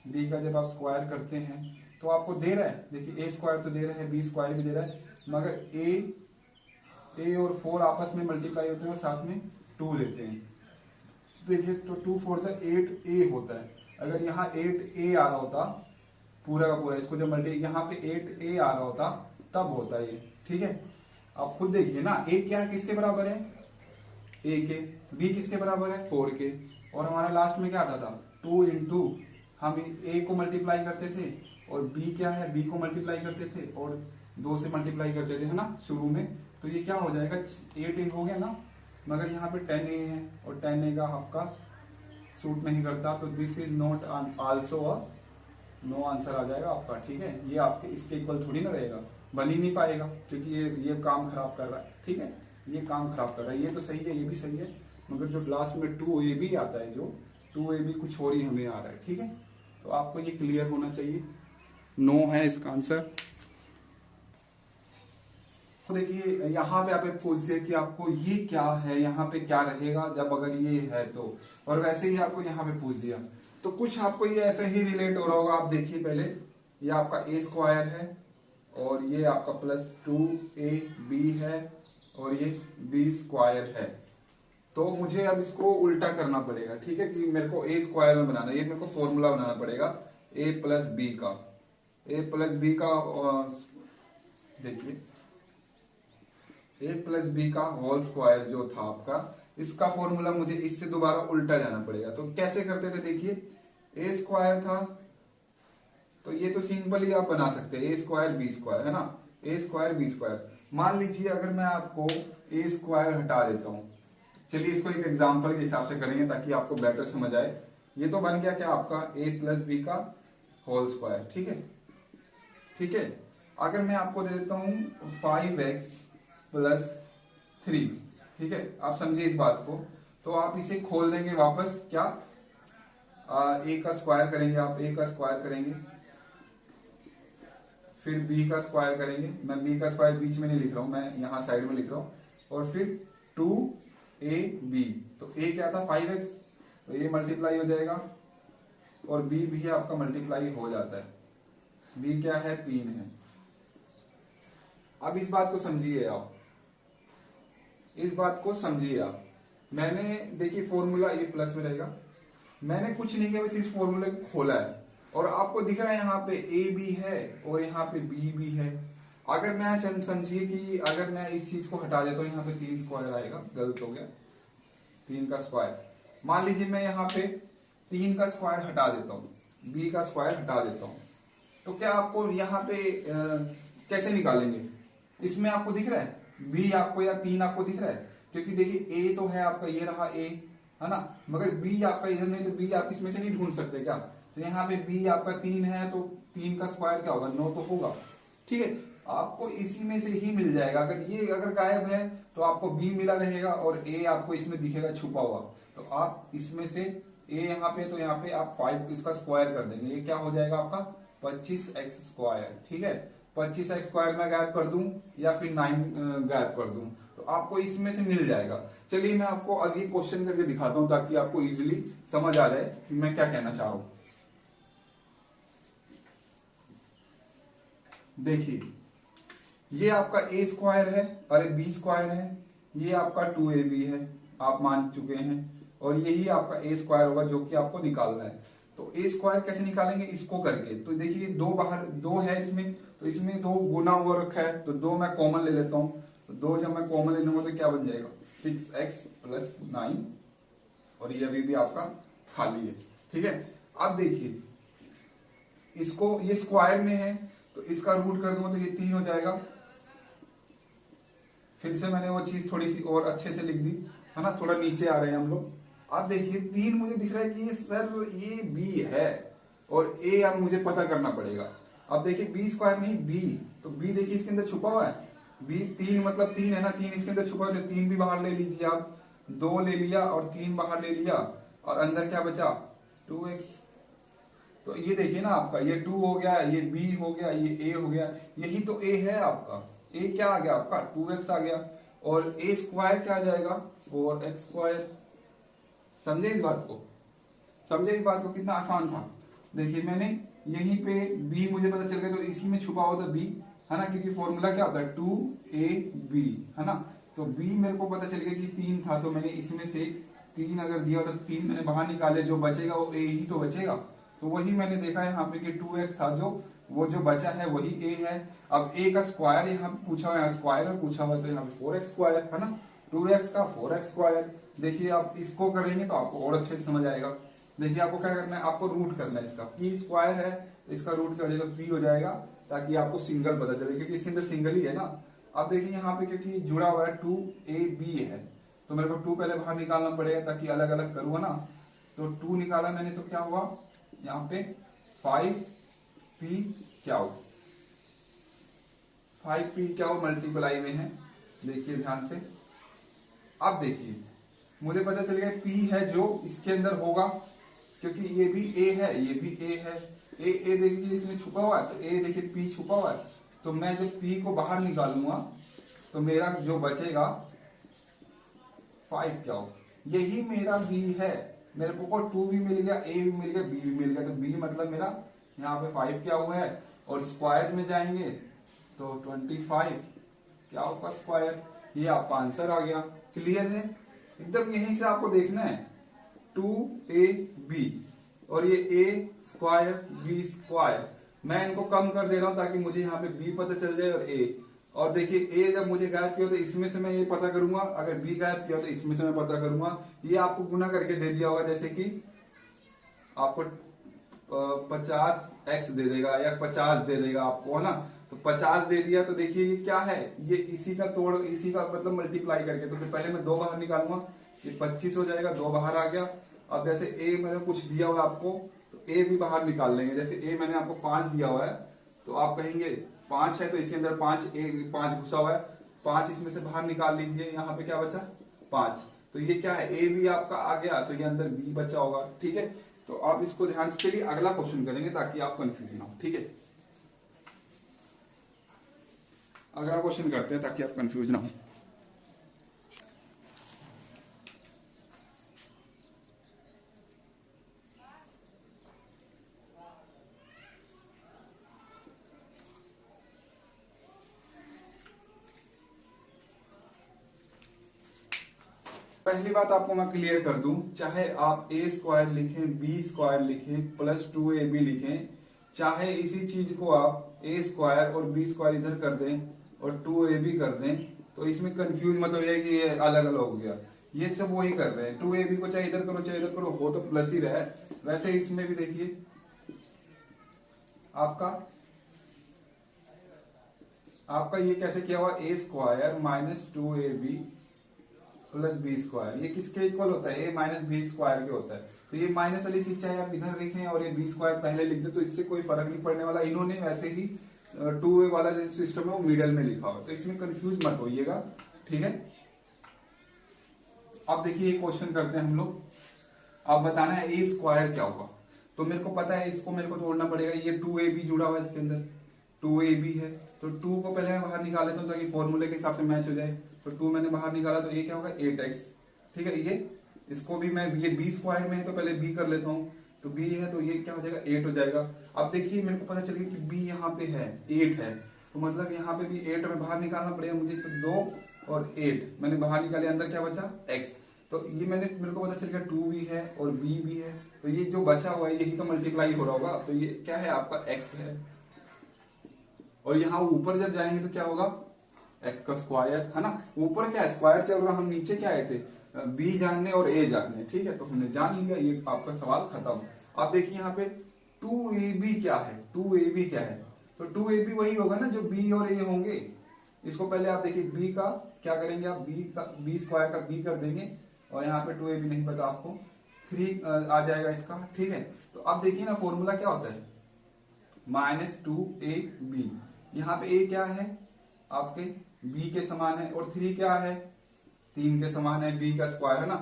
b का जब आप स्क्वायर करते हैं तो आपको दे रहा है, देखिए a स्क्वायर तो दे रहा है, b स्क्वायर भी दे रहा है, मगर a और 4 आपस में मल्टीप्लाई होते हैं और साथ में 2 लेते हैं। देखिए तो 2 4 से 8a होता है। अगर यहाँ 8a आ रहा होता पूरा का पूरा, इसको जब मल्टी यहाँ पे 8a आ रहा होता तब होता है ये, ठीक है। आप खुद देखिए ना, a क्या है, किसके बराबर है, a के, b किसके बराबर है, 4 के, और हमारा लास्ट में क्या आता था 2 इंटू, हम a को मल्टीप्लाई करते थे और b क्या है, b को मल्टीप्लाई करते थे और 2 से मल्टीप्लाई करते थे, है ना, शुरू में। तो ये क्या हो जाएगा, 8a हो गया ना, मगर यहाँ पे 10a है और 10a का आपका सूट नहीं करता, तो this is not also a no answer आ जाएगा आपका, ठीक है। ये आपके इसके इक्वल थोड़ी ना रहेगा, बन ही नहीं पाएगा, क्योंकि ये काम खराब कर रहा है, ठीक है, ये काम खराब कर रहा है। ये तो सही है, ये भी सही है, मगर जो लास्ट में 2ab आता है, जो 2ab कुछ और ही हमें आ रहा है, ठीक है। तो आपको ये क्लियर होना चाहिए, नो है इसका आंसर। तो देखिए यहाँ पे आप पूछ दिया कि आपको ये क्या है, यहाँ पे क्या रहेगा जब अगर ये है तो, और वैसे ही आपको यहाँ पे पूछ दिया तो कुछ आपको ये ऐसे ही रिलेट हो रहा होगा। आप देखिए पहले, ये आपका a स्क्वायर है और ये आपका प्लस 2ab है और ये b स्क्वायर है। तो मुझे अब इसको उल्टा करना पड़ेगा, ठीक है, कि मेरे को a स्क्वायर में बनाना है, ये मेरे को फॉर्मूला बनाना पड़ेगा a प्लस बी का, a प्लस बी का, देखिए a प्लस बी का होल स्क्वायर जो था आपका, इसका फॉर्मूला मुझे इससे दोबारा उल्टा जाना पड़ेगा। तो कैसे करते थे, देखिए a स्क्वायर था तो ये तो सिंपल ही आप बना सकते हैं, a स्क्वायर बी स्क्वायर, है ना, a स्क्वायर बी स्क्वायर। मान लीजिए अगर मैं आपको a स्क्वायर हटा देता हूं, चलिए इसको एक एग्जांपल के हिसाब से करेंगे ताकि आपको बेटर समझ आए। ये तो बन गया क्या आपका a प्लस बी का होल स्क्वायर, ठीक है, ठीक है। अगर मैं आपको दे देता हूं 5x प्लस 3, ठीक है, आप समझिए इस बात को, तो आप इसे खोल देंगे वापस, क्या a का स्क्वायर करेंगे, आप a का स्क्वायर करेंगे, फिर b का स्क्वायर करेंगे, मैं b का स्क्वायर बीच में नहीं लिख रहा हूं, मैं यहां साइड में लिख रहा हूं, और फिर 2ab, तो a क्या था 5x, तो ये मल्टीप्लाई हो जाएगा और b भी आपका मल्टीप्लाई हो जाता है, b क्या है 3 है। अब इस बात को समझिए आप, इस बात को समझिए आप, मैंने देखिए फॉर्मूला ये प्लस में रहेगा, मैंने कुछ नहीं किया, बस इस फॉर्मूले को खोला है और आपको दिख रहा है यहाँ पे a भी है और यहाँ पे b भी है। अगर मैं समझिए कि अगर मैं इस चीज को हटा देता हूँ, यहाँ पे 3 स्क्वायर आएगा, गलत हो गया, 3 का स्क्वायर। मान लीजिए मैं यहाँ पे 3 का स्क्वायर हटा देता हूँ, b का स्क्वायर हटा देता हूँ, तो क्या आपको यहाँ पे कैसे निकालेंगे? इसमें आपको दिख रहा है b आपको या 3 आपको दिख रहा है? क्योंकि देखिए a तो है आपका, ये रहा a, है ना, मगर b आपका इधर नहीं, तो b आप इसमें से नहीं ढूंढ सकते क्या? तो यहाँ पे b आपका 3 है, तो 3 का स्क्वायर क्या होगा? 9 तो होगा। ठीक है, आपको इसी में से ही मिल जाएगा। अगर गायब है तो आपको b मिला रहेगा और a आपको इसमें दिखेगा छुपा हुआ, तो आप इसमें से a यहाँ पे, तो यहाँ पे आप 5 इसका स्क्वायर कर देंगे, ये क्या हो जाएगा आपका 25x स्क्वायर। ठीक है, 25x स्क्वायर में गायब कर दूं या फिर 9 गायब कर दूं, तो आपको इसमें से मिल जाएगा। चलिए मैं आपको अगली क्वेश्चन करके दिखाता हूं ताकि आपको इजीली समझ आ जाए कि मैं क्या कहना चाह रहा हूं। देखिए, ये आपका a स्क्वायर है और ये b स्क्वायर है, ये आपका 2ab है, आप मान चुके हैं, और यही आपका a स्क्वायर होगा जो कि आपको निकालना है। तो a स्क्वायर कैसे निकालेंगे? इसको करके, तो देखिए दो बाहर, दो है इसमें, तो इसमें दो गुना हुआ रखा है, तो दो मैं कॉमन ले लेता हूं, तो दो जब मैं कॉमन ले लूंगा तो क्या बन जाएगा 6x प्लस 9, और ये अभी भी आपका खाली है। ठीक है, अब देखिए इसको, ये स्क्वायर में है तो इसका रूट कर दूंगा तो ये 3 हो जाएगा। फिर से मैंने वो चीज थोड़ी सी और अच्छे से लिख दी, है ना, थोड़ा नीचे आ रहे हैं हम लोग। अब देखिए 3 मुझे दिख रहा है कि ये सर ये b है और a अब मुझे पता करना पड़ेगा। अब देखिए b स्क्वायर नहीं b, तो b देखिए इसके अंदर छुपा हुआ है, b 3 मतलब 3 है ना, 3 इसके अंदर छुपा हुआ है, 3 भी बाहर ले लीजिए आप, 2 ले लिया और 3 बाहर ले लिया, और अंदर क्या बचा 2x। तो ये देखिए ना आपका ये 2 हो गया, ये b हो गया, ये a हो गया, यही तो a है आपका। a क्या आ गया आपका 2x आ गया, और a स्क्वायर क्या आ जाएगा 4x स्क्वायर। समझे इस बात को? समझे इस बात को? कितना आसान था। देखिए मैंने यहीं पे b मुझे पता चल गया, तो इसी में छुपा होता b, है ना, क्योंकि फॉर्मूला क्या होता है 2ab, है ना। तो b मेरे को पता चल गया कि 3 था, तो मैंने इसमें से 3 अगर दिया होता तो 3 मैंने बाहर निकाले, जो बचेगा वो a ही तो बचेगा। तो वही मैंने देखा है यहाँ पे कि 2x था, वो जो बचा है वही a है। अब a का स्क्वायर यहाँ पूछा हुआ है, स्क्वायर पूछा हुआ है, तो यहाँ पे 4x स्क्वायर, है ना, 2x का 4x स्क्वायर। देखिए आप इसको करेंगे तो आपको और अच्छे से समझ आएगा। देखिए आपको क्या करना है, आपको रूट करना है, इसका p स्क्वायर है तो इसका रूट क्या हो जाएगा p हो जाएगा, ताकि आपको सिंगल पता चले, क्योंकि इसके अंदर सिंगल ही है ना। अब देखिए यहाँ पे क्योंकि जुड़ा हुआ है 2ab है, तो मेरे को 2 पहले बाहर निकालना पड़ेगा ताकि अलग अलग करूँ ना। तो 2 निकाला मैंने, तो क्या हुआ यहाँ पे 5p क्याउ, 5p क्याउ मल्टीप्लाई में है। देखिए ध्यान से, अब देखिए मुझे पता चल गया p है जो इसके अंदर होगा, क्योंकि ये भी a है, ये भी a है, a देखिए इसमें छुपा हुआ है, तो a देखिए p छुपा हुआ है, तो मैं जब p को बाहर निकालूंगा तो मेरा जो बचेगा 5 क्याउ, यही मेरा b है। मेरे को 2 भी मिल गया, a भी मिल गया, b भी मिल गया, तो b मतलब मेरा यहाँ पे 5 क्या हुआ है, और स्क्वायर में जाएंगे तो 25 क्या होगा स्क्वायर, ये आपका आंसर आ गया। क्लियर है एकदम? यहीं से आपको देखना है 2ab और ये a स्क्वायर b स्क्वायर, मैं इनको कम कर दे रहा हूं ताकि मुझे यहाँ पे b पता चल जाए और a। और देखिए a जब मुझे गायब किया तो इसमें से मैं ये पता करूंगा, अगर b गायब किया तो इसमें से मैं पता करूंगा। ये आपको गुना करके दे दिया होगा, जैसे कि आपको 50x दे देगा या 50 दे देगा आपको, है ना। तो 50 दे दिया, तो देखिए ये क्या है, ये इसी का तोड़, इसी का मतलब मल्टीप्लाई करके, तो फिर पहले मैं 2 बाहर निकालूंगा, ये 25 हो जाएगा, 2 बाहर आ गया। अब जैसे a मैंने कुछ दिया हुआ आपको, तो a भी बाहर निकाल लेंगे। जैसे a मैंने आपको 5 दिया हुआ है, तो आप कहेंगे 5 है तो इसके अंदर 5 घुसा हुआ है, 5 इसमें से बाहर निकाल लीजिए, यहाँ पे क्या बचा 5, तो ये क्या है a भी आपका आ गया, तो ये अंदर b बचा होगा। ठीक है, तो आप इसको ध्यान से चलिए, अगला क्वेश्चन करेंगे ताकि आप कंफ्यूज ना हो। ठीक है, अगला क्वेश्चन करते हैं ताकि आप कंफ्यूज ना हो। पहली बात आपको मैं क्लियर कर दूं, चाहे आप a स्क्वायर लिखें, b स्क्वायर लिखें, प्लस 2ab लिखें, चाहे इसी चीज को आप a स्क्वायर और b स्क्वायर इधर कर दें और 2ab कर दें, तो इसमें कंफ्यूज मत हो जाए कि ये अलग अलग हो गया। ये सब वही कर रहे हैं, 2ab को चाहे इधर करो चाहे इधर करो, हो तो प्लस ही रहा है, वैसे इसमें भी देखिए आपका ये कैसे किया हुआ, A square minus 2ab plus B square, ये किसके इक्वल होता है, ए माइनस बी स्क्वायर के होता है। तो ये माइनस वाली चीज चाहे आप इधर लिखें और ये बी स्क्वायर पहले लिख दे तो इससे कोई फर्क नहीं पड़ने वाला। इन्होंने वैसे ही 2a वाला जो सिस्टम है वो मिडल में लिखा हुआ, तो इसमें कंफ्यूज मत होइएगा, ठीक है। अब देखिए ये क्वेश्चन करते हैं हम लोग। अब बताना है ए स्क्वायर क्या होगा। तो मेरे को पता है इसको मेरे को तोड़ना पड़ेगा, ये 2ab जुड़ा हुआ है इसके अंदर, 2ab है तो 2 को पहले मैं बाहर निकाल लेता हूँ ताकि फॉर्मूले के हिसाब से मैच हो जाए। तो 2 मैंने बाहर निकाला तो ये क्या होगा 8x, ठीक है। ये इसको भी मैं, ये b स्क्वायर में है तो पहले b कर लेता हूँ, तो b है तो ये क्या हो जाएगा 8 हो जाएगा। अब देखिए मेरे को पता चल गया कि b यहाँ पे है 8 है, तो मतलब यहाँ पे भी 8 में बाहर निकालना पड़ेगा मुझे, तो 2 और 8 मैंने बाहर निकाले, अंदर क्या बचा x। तो ये मेरे को पता चल गया 2 भी है और b भी है, तो ये जो बचा हुआ है यही तो मल्टीप्लाई हो रहा होगा, तो ये क्या है आपका x है। और यहाँ ऊपर जब जाएंगे तो क्या होगा x का स्क्वायर, है ना। ऊपर क्या स्क्वायर चल रहा, हम नीचे क्या आए थे b जानने और a जानने, ठीक है। तो हमने जान लिया, ये आपका सवाल खत्म। अब देखिए यहाँ पे 2ab क्या है, 2ab क्या है, तो 2ab वही होगा ना जो b और a होंगे। इसको पहले आप देखिए b का क्या करेंगे, आप b स्क्वायर का b कर देंगे और यहाँ पे 2ab नहीं पता आपको, 3 आ जाएगा इसका, ठीक है। तो अब देखिए ना फॉर्मूला क्या होता है -2ab, यहाँ पे a क्या है आपके b के समान है और 3 क्या है 3 के समान है, b का स्क्वायर है ना,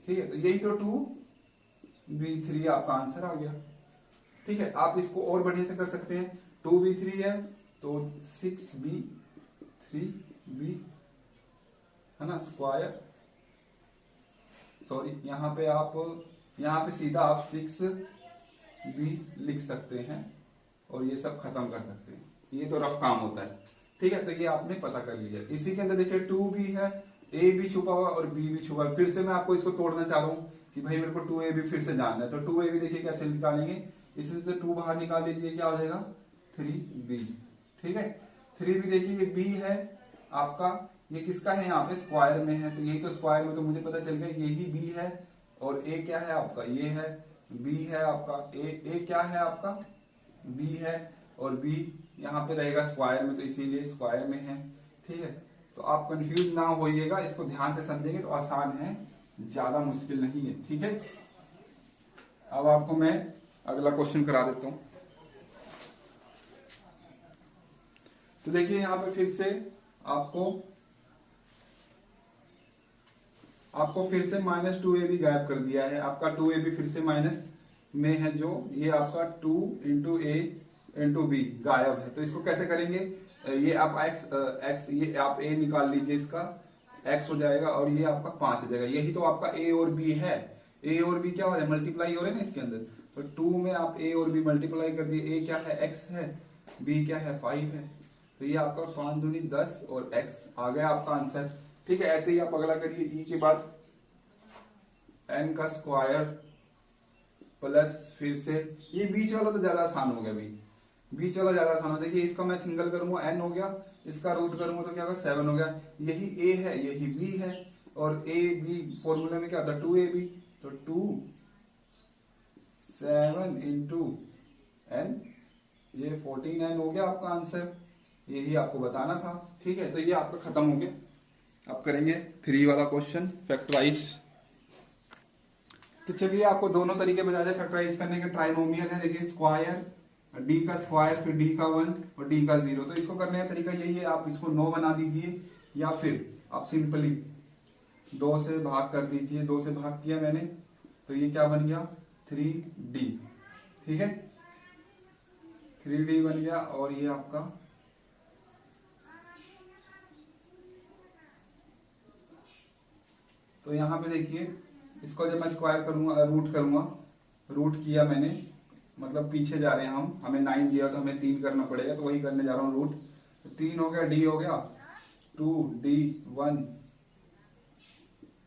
ठीक है। तो यही तो 2b3 आपका आंसर आ गया, ठीक है। आप इसको और बढ़िया से कर सकते हैं, 2b3 है तो 6b3b है ना स्क्वायर, सॉरी यहाँ पे सीधा आप 6b लिख सकते हैं और ये सब खत्म कर सकते हैं। ये तो रफ काम होता है, ठीक है। तो ये आपने पता कर लिया। इसी के अंदर देखिए 2b है, a भी छुपा हुआ और b भी छुपा। फिर से मैं आपको इसको तोड़ना चाह रहा हूँ कि भाई मेरे को 2ab फिर से जानना है, तो 2ab देखिए कैसे निकालेंगे, इसमें से 2 बाहर निकाल लीजिए, क्या हो जाएगा 3b, ठीक है। 3b देखिए ये b है आपका, ये किसका है यहाँ पे स्क्वायर में है, तो यही तो स्क्वायर में, तो मुझे पता चल गया यही b है। और a क्या है आपका, ये है b है आपका, a क्या है आपका b है और b यहाँ पे रहेगा स्क्वायर में, तो इसीलिए स्क्वायर में है, ठीक है। तो आप कंफ्यूज ना होइएगा, इसको ध्यान से समझेंगे तो आसान है, ज्यादा मुश्किल नहीं है, ठीक है। अब आपको मैं अगला क्वेश्चन करा देता हूं। तो देखिए यहाँ पे फिर से आपको फिर से -2ab गायब कर दिया है, आपका 2ab फिर से माइनस में है, जो ये आपका 2 इंटू a इंटू बी गायब है। तो इसको कैसे करेंगे, ये आप x ये आप a निकाल लीजिए, इसका x हो जाएगा और ये आपका 5 हो जाएगा। यही तो आपका a और b है, a और b क्या हो रहा है मल्टीप्लाई हो रहे हैं ना इसके अंदर। तो 2 में आप a और b मल्टीप्लाई कर दिए, a क्या है x है, b क्या है 5 है, तो ये आपका 5 दूनी 10 और x आ गया आपका आंसर, ठीक है। ऐसे ही आप अगला करिए, e के बाद n का स्क्वायर प्लस फिर से ये बीच वाला तो ज्यादा आसान हो गया, बीच वाला ज्यादा आसान हो। देखिए इसका मैं सिंगल करूंगा n हो गया, इसका रूट करूंगा तो क्या होगा 7 हो गया। यही a है यही b है और a b फॉर्मूले में क्या होता है 2ab, तो 2 7 इंटू n, ये 14n हो गया आपका आंसर, यही आपको बताना था, ठीक है। तो ये आपका खत्म हो गया। अब करेंगे 3 वाला क्वेश्चन फैक्टराइज। तो चलिए आपको दोनों तरीके बता दें फैक्टराइज करने के। ट्राइनोमियल है, देखिए स्क्वायर, d का स्क्वायर फिर d का 1 और d का 0। तो इसको करने का तरीका यही है, आप इसको 9 बना दीजिए या फिर आप सिंपली 2 से भाग कर दीजिए। 2 से भाग किया मैंने तो ये क्या बन गया 3d, ठीक है 3d बन गया। और ये आपका तो यहां पे देखिए इसको जब मैं स्क्वायर करूंगा रूट करूंगा, रूट किया मैंने मतलब पीछे जा रहे हैं हम, हमें 9 दिया तो हमें 3 करना पड़ेगा, तो वही करने जा रहा हूं रूट। तो 3 हो गया, d हो गया 2d1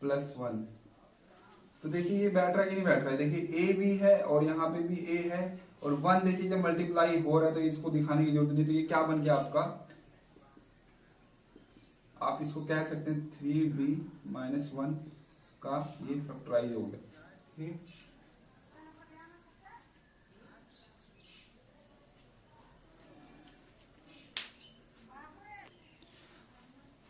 प्लस 1। तो देखिए ये बैठ रहा है कि नहीं बैठ रहा है, देखिए a भी है और यहाँ पे भी a है और 1 देखिए जब मल्टीप्लाई हो रहा है तो इसको दिखाने की जरूरत नहीं। तो ये क्या बन गया आपका, आप इसको कह सकते हैं 3b - 1 का ये फैक्टराइज हो गया, ठीक है।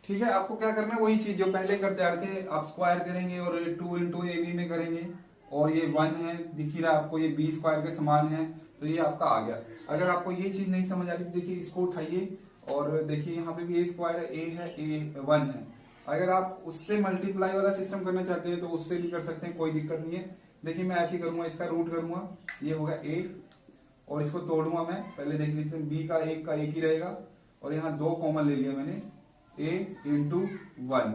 ठीक है, आपको क्या करना है, वही चीज जो पहले करते आ रहे थे, आप स्क्वायर करेंगे और 2 इंटू ए बी में करेंगे, और ये 1 है, दिख ही रहा है आपको, ये बी स्क्वायर के समान है, तो ये आपका आ गया। अगर आपको ये चीज नहीं समझ आ रही तो देखिए इसको उठाइए और देखिए यहाँ पे भी ए स्क्वायर है, ए है, ए 1 है। अगर आप उससे मल्टीप्लाई वाला सिस्टम करना चाहते हैं तो उससे भी कर सकते हैं, कोई दिक्कत नहीं है। देखिए मैं ऐसे ही करूंगा, इसका रूट करूंगा, ये होगा ए, और इसको तोड़ूंगा मैं, पहले देख लीजिए बी का एक ही रहेगा, और यहाँ 2 कॉमन ले लिया मैंने, a इंटू 1,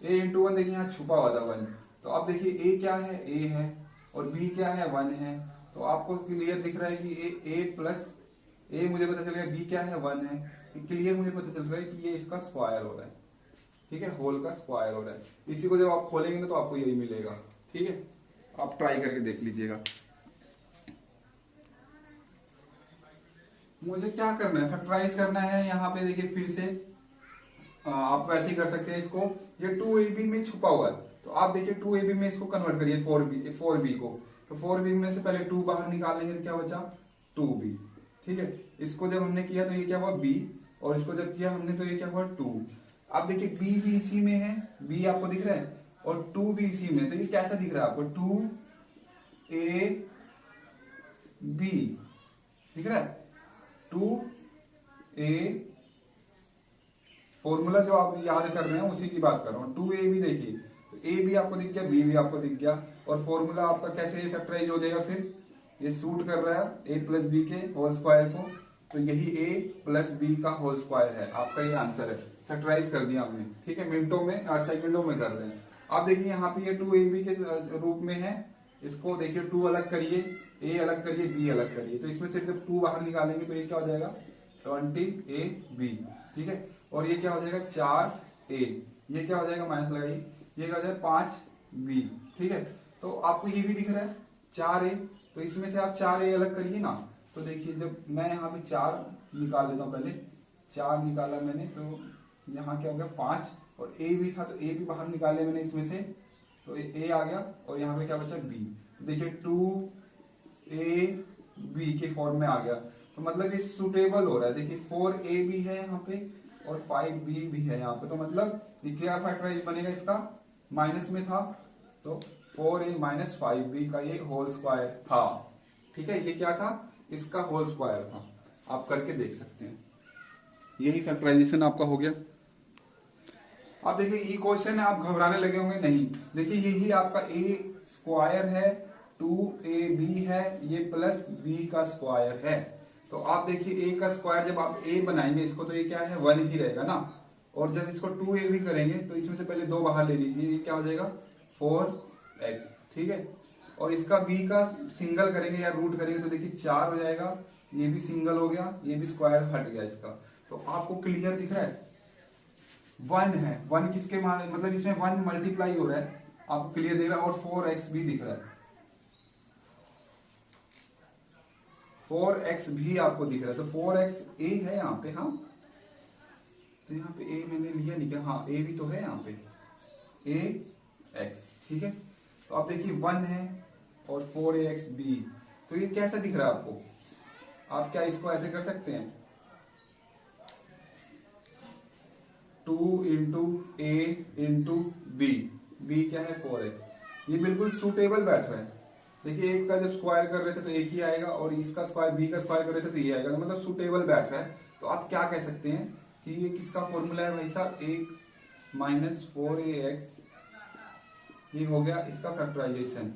ए इंटू 1 देखिए यहाँ छुपा हुआ था 1, तो अब देखिए a क्या है, a है, और b क्या है, 1 है, तो आपको क्लियर दिख रहा है कि a प्लस a मुझे पता चल गया, b क्या है, 1 है, क्लियर मुझे पता चल रहा है कि ये इसका स्क्वायर हो रहा है, ठीक है, होल का स्क्वायर हो रहा है। इसी को जब आप खोलेंगे ना तो आपको यही मिलेगा, ठीक है, आप ट्राई करके देख लीजिएगा। मुझे क्या करना है, फैक्टराइज करना है, यहाँ पे देखिए फिर से आप वैसे ही कर सकते हैं इसको, ये 2ab में छुपा हुआ है, तो आप देखिए 2ab में इसको कन्वर्ट करिए 4b को, तो 4b में से पहले 2 बाहर निकाल लेंगे तो क्या बचा, 2b, ठीक है। इसको जब हमने किया तो ये क्या हुआ, b, और इसको जब किया हमने तो ये क्या हुआ, 2। आप देखिए b भी इसी में है, b आपको दिख रहा है, और 2 भी इसी में, तो ये कैसा दिख रहा है आपको, 2ab दिख रहा है, 2a, फॉर्मूला जो आप याद कर रहे हैं उसी की बात कर रहा हूं, 2ab देखिए, तो a भी आपको दिख गया, b भी आपको दिख गया, और फॉर्मूला आपका कैसे फैक्टराइज हो जाएगा, फिर ये सूट कर रहा है a प्लस बी के होल स्क्वायर को, तो यही a प्लस बी का होल स्क्वायर है, आपका ये आंसर है, फैक्टराइज कर दिया हमने, ठीक है, मिनटों में सेकंडों में कर रहे हैं। आप देखिए यहाँ पे ये 2ab के रूप में है, इसको देखिए 2 अलग करिए, a अलग करिए, b अलग करिए, तो इसमें से जब 2 बाहर निकालेंगे तो ये क्या हो जाएगा, 20ab, ठीक है, और ये क्या हो जाएगा 4a, ये क्या हो जाएगा, माइनस लगाइए, ये क्या हो जाएगा 5b, ठीक है। तो आपको ये भी दिख रहा है 4a, तो इसमें से आप 4a अलग करिए ना, तो देखिए जब मैं यहाँ पे 4 निकाल लेता हूँ, पहले 4 निकाला मैंने, तो यहाँ क्या हो गया 5, और a भी था तो a भी बाहर निकाले मैंने इसमें से, तो a आ गया, और यहाँ पे क्या बचा b, तो देखिए 2ab के फॉर्म में आ गया, तो मतलब ये सुटेबल हो रहा है। देखिए 4a भी है यहाँ पे और 5b भी है यहाँ पे, तो मतलब ये क्या फैक्टराइज बनेगा इसका, माइनस में था, तो 4a माइनस 5b का ये होल स्क्वायर था, ठीक है, ये क्या था, इसका होल स्क्वायर था, आप करके देख सकते हैं, यही फैक्टराइजेशन आपका हो गया। अब देखिए ये क्वेश्चन है, आप घबराने लगे होंगे, नहीं, देखिए यही आपका a स्क्वायर है, 2ab है, ये प्लस b का स्क्वायर है, तो आप देखिए a का स्क्वायर जब आप a बनाएंगे इसको तो ये क्या है, 1 ही रहेगा ना, और जब इसको 2ab करेंगे तो इसमें से पहले 2 बाहर ले लीजिए, ये क्या हो जाएगा 4x, ठीक है, और इसका b का सिंगल करेंगे या रूट करेंगे तो देखिए 4 हो जाएगा, ये भी सिंगल हो गया, ये भी स्क्वायर हट गया इसका, तो आपको क्लियर दिख रहा है 1 है, 1 किसके मान, मतलब इसमें 1 मल्टीप्लाई हो रहा है, आपको क्लियर दिख रहा है, और 4x भी दिख रहा है, 4x भी आपको दिख रहा है, तो 4x a है यहाँ पे, हाँ, तो यहाँ पे a मैंने लिया नहीं क्या, हाँ a भी तो है यहाँ पे, ax, ठीक है, तो आप देखिए 1 है और 4axb, तो ये कैसा दिख रहा है आपको, आप क्या इसको ऐसे कर सकते हैं, 2 into a into b, b क्या है 4x, ये बिल्कुल सूटेबल बैठ रहा है। देखिए एक का जब स्क्वायर कर रहे थे तो एक ही आएगा, और इसका स्क्वायर b का स्क्वायर कर रहे थे तो ये आएगा, तो मतलब सूटेबल बैठ रहा है। तो आप क्या कह सकते हैं कि ये किसका फॉर्मूला है भाई साहब, 1 माइनस 4ax, ये हो गया इसका फैक्टराइजेशन,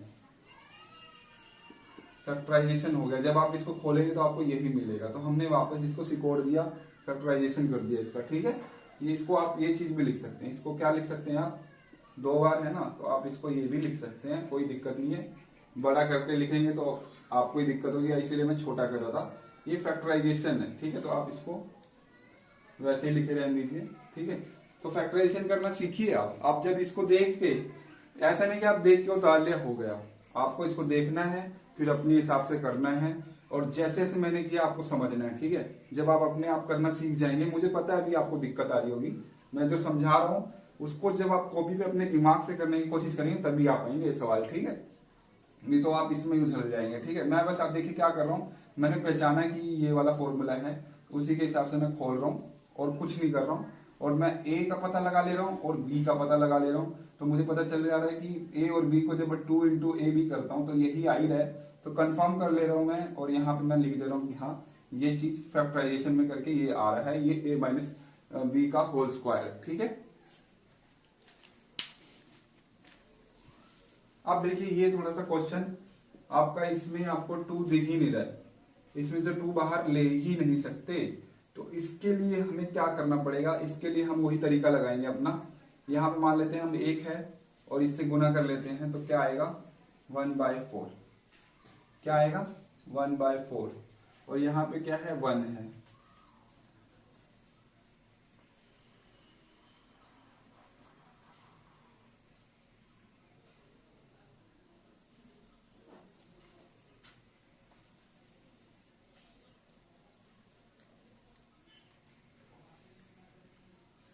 फैक्टराइजेशन हो गया। जब आप इसको खोलेंगे तो आपको यही मिलेगा, तो हमने वापस इसको सिकोड़ दिया, फैक्टराइजेशन कर दिया इसका, ठीक है। ये इसको आप ये चीज भी लिख सकते हैं, इसको क्या लिख सकते हैं आप, 2 बार है ना, तो आप इसको ये भी लिख सकते हैं, कोई दिक्कत नहीं है। बड़ा करके लिखेंगे तो आपको ही दिक्कत होगी, इसीलिए मैं छोटा कर रहा था। ये फैक्टराइजेशन है, ठीक है, तो आप इसको वैसे ही लिखे रहने दीजिए, ठीक है। तो फैक्टराइजेशन करना सीखिए आप जब इसको देख के, ऐसा नहीं कि आप देख के उतार लिया हो गया, आपको इसको देखना है, फिर अपने हिसाब से करना है, और जैसे जैसे मैंने किया आपको समझना है, ठीक है। जब आप अपने आप करना सीख जाएंगे, मुझे पता है अभी आपको दिक्कत आ रही होगी, मैं जो समझा रहा हूँ उसको जब आप कॉपी पे अपने दिमाग से करने की कोशिश करेंगे तभी आ पाएंगे ये सवाल, ठीक है, नहीं तो आप इसमें ही उलझ जाएंगे, ठीक है। मैं बस आप देखिए क्या कर रहा हूँ, मैंने पहचाना कि ये वाला फॉर्मूला है, उसी के हिसाब से मैं खोल रहा हूँ और कुछ नहीं कर रहा हूँ, और मैं ए का पता लगा ले रहा हूँ और बी का पता लगा ले रहा हूँ, तो मुझे पता चल जा रहा है कि ए और बी को जब 2 इंटू ए बी करता हूँ तो यही आई है, तो कंफर्म कर ले रहा हूँ मैं, और यहाँ पे मैं लिख दे रहा हूँ कि हाँ ये चीज फैक्टराइजेशन में करके ये आ रहा है, ये ए माइनस बी का होल स्क्वायर है। ठीक है, अब देखिए ये थोड़ा सा क्वेश्चन आपका, इसमें आपको 2 दिख ही नहीं रहा है, इसमें से 2 बाहर ले ही नहीं सकते, तो इसके लिए हमें क्या करना पड़ेगा, इसके लिए हम वही तरीका लगाएंगे अपना। यहाँ पे मान लेते हैं हम 1 है और इससे गुना कर लेते हैं, तो क्या आएगा 1/4, क्या आएगा 1/4, और यहाँ पे क्या है 1 है।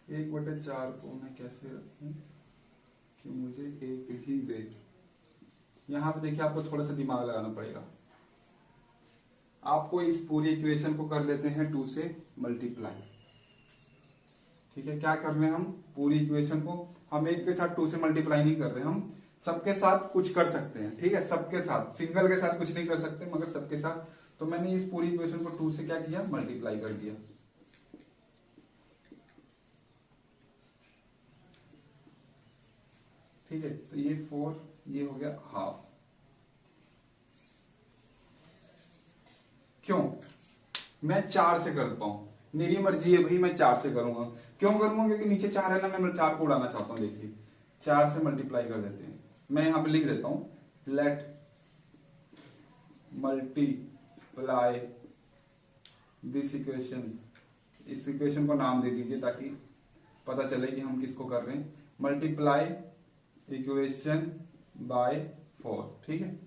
एक बटे 4 को मैं कैसे रखूं कि मुझे एक ही दे। यहां पे देखिए आपको थोड़ा सा दिमाग लगाना पड़ेगा, आपको इस पूरी इक्वेशन को कर लेते हैं 2 से मल्टीप्लाई। ठीक है, क्या कर रहे हैं हम, पूरी इक्वेशन को हम एक के साथ 2 से मल्टीप्लाई नहीं कर रहे, हम सबके साथ कुछ कर सकते हैं। ठीक है, सबके साथ, सिंगल के साथ कुछ नहीं कर सकते मगर सबके साथ, तो मैंने इस पूरी इक्वेशन को 2 से क्या किया, मल्टीप्लाई कर दिया। ठीक है, तो ये 4, ये हो गया हाफ। क्यों, मैं 4 से करता हूं, मेरी मर्जी है भाई, मैं 4 से करूंगा। क्यों करूंगा, क्योंकि नीचे 4 है ना, मैं 4 को उड़ाना चाहता हूं। देखिए 4 से मल्टीप्लाई कर देते हैं, मैं यहां पे लिख देता हूं लेट मल्टीप्लाई दिस इक्वेशन, इस इक्वेशन को नाम दे दीजिए ताकि पता चले कि हम किसको कर रहे हैं, मल्टीप्लाई इक्वेशन बाय 4। ठीक है,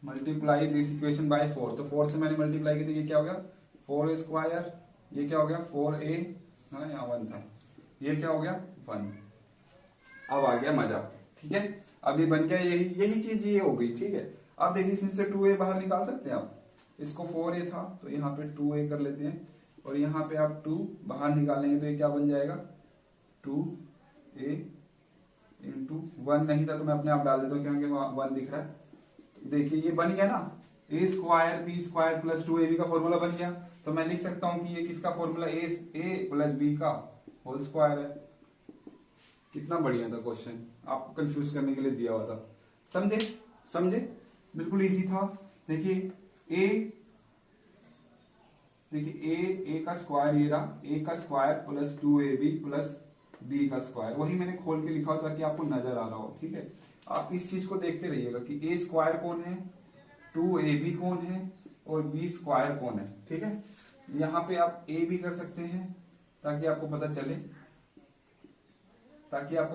मल्टीप्लाई दिस इक्वेशन बाय 4, तो 4 से मैंने मल्टीप्लाई की, तो ये क्या हो गया 4 स्क्वायर, ये क्या हो गया 4a, हाँ यहाँ 1 था, ये क्या हो गया 1। अब आ गया मजा। ठीक है, अब ये बन गया, यही चीज ये हो गई। ठीक है, अब देखिए इसमें से 2a बाहर निकाल सकते हैं आप, इसको 4a था तो यहाँ पे 2a कर लेते हैं, और यहाँ पे आप 2 बाहर निकालेंगे तो ये क्या बन जाएगा 2a इंटू 1 नहीं था तो मैं अपने आप डाल देता हूँ क्योंकि वहां 1 दिख रहा है। देखिए ये बन गया ना, a square B square plus 2ab का फॉर्मूला बन गया, तो मैं लिख सकता हूं कि ये किसका फॉर्मूला, a प्लस b का होल स्क्वायर है। कितना बढ़िया था क्वेश्चन, आपको कंफ्यूज करने के लिए दिया हुआ था। समझे, समझे, बिल्कुल इजी था। देखिए a का स्क्वायर, ये रहा a का square plus 2ab plus b का स्क्वायर, वही मैंने खोल के लिखा हो ताकि आपको नजर आ रहा हो। ठीक है, आप इस चीज को देखते रहिएगा कि a स्क्वायर कौन है, 2ab कौन है और b स्क्वायर कौन है। ठीक है, यहाँ पे आप a भी कर सकते हैं ताकि आपको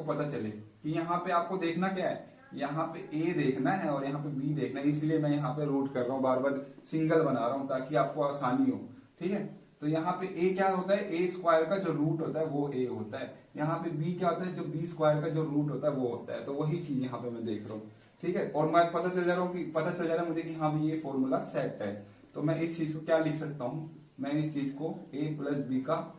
पता चले कि यहाँ पे आपको देखना क्या है, यहाँ पे a देखना है और यहाँ पे b देखना है, इसलिए मैं यहाँ पे रूट कर रहा हूँ, बार बार सिंगल बना रहा हूँ ताकि आपको आसानी हो। ठीक है, तो यहाँ पे a क्या होता है, a स्क्वायर का जो रूट होता है वो a होता है, यहाँ पे b क्या होता है, जो b स्क्वायर का जो रूट होता है वो होता है, तो वही चीज यहाँ पे मैं देख रहा हूँ। ठीक है, और मैं पता चल जा रहा है मुझे कि हाँ भी ये फॉर्मूला सेट है, तो मैं इस चीज को क्या लिख सकता हूँ, मैं इस चीज को a प्लस बी का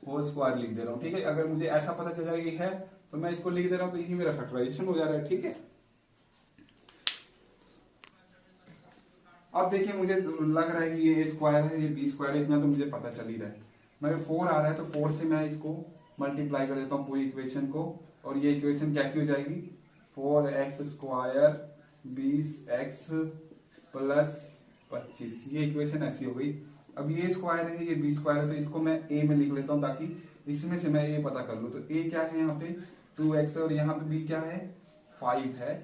होल स्क्वायर लिख दे रहा हूँ। ठीक है, अगर मुझे ऐसा पता चल जाए कि है तो मैं इसको लिख दे रहा हूँ, तो यही मेरा फैक्टराइजेशन हो जा रहा है। ठीक है, अब देखिए मुझे लग रहा है कि ये a स्क्वायर है, ये b स्क्वायर है, इतना तो मुझे पता चल ही रहा है। मगर 4 आ रहा है तो 4 से मैं इसको मल्टीप्लाई कर देता हूँ पूरी इक्वेशन को, और ये इक्वेशन कैसी हो जाएगी 4x स्क्वायर 20x प्लस 25, ये इक्वेशन ऐसी हो गई। अब ये स्क्वायर है, ये b स्क्वायर है, तो इसको मैं a में लिख लेता हूँ ताकि इसमें से मैं a पता कर लूँ। तो a क्या है यहाँ पे 2x है और यहाँ पे b क्या है 5 है,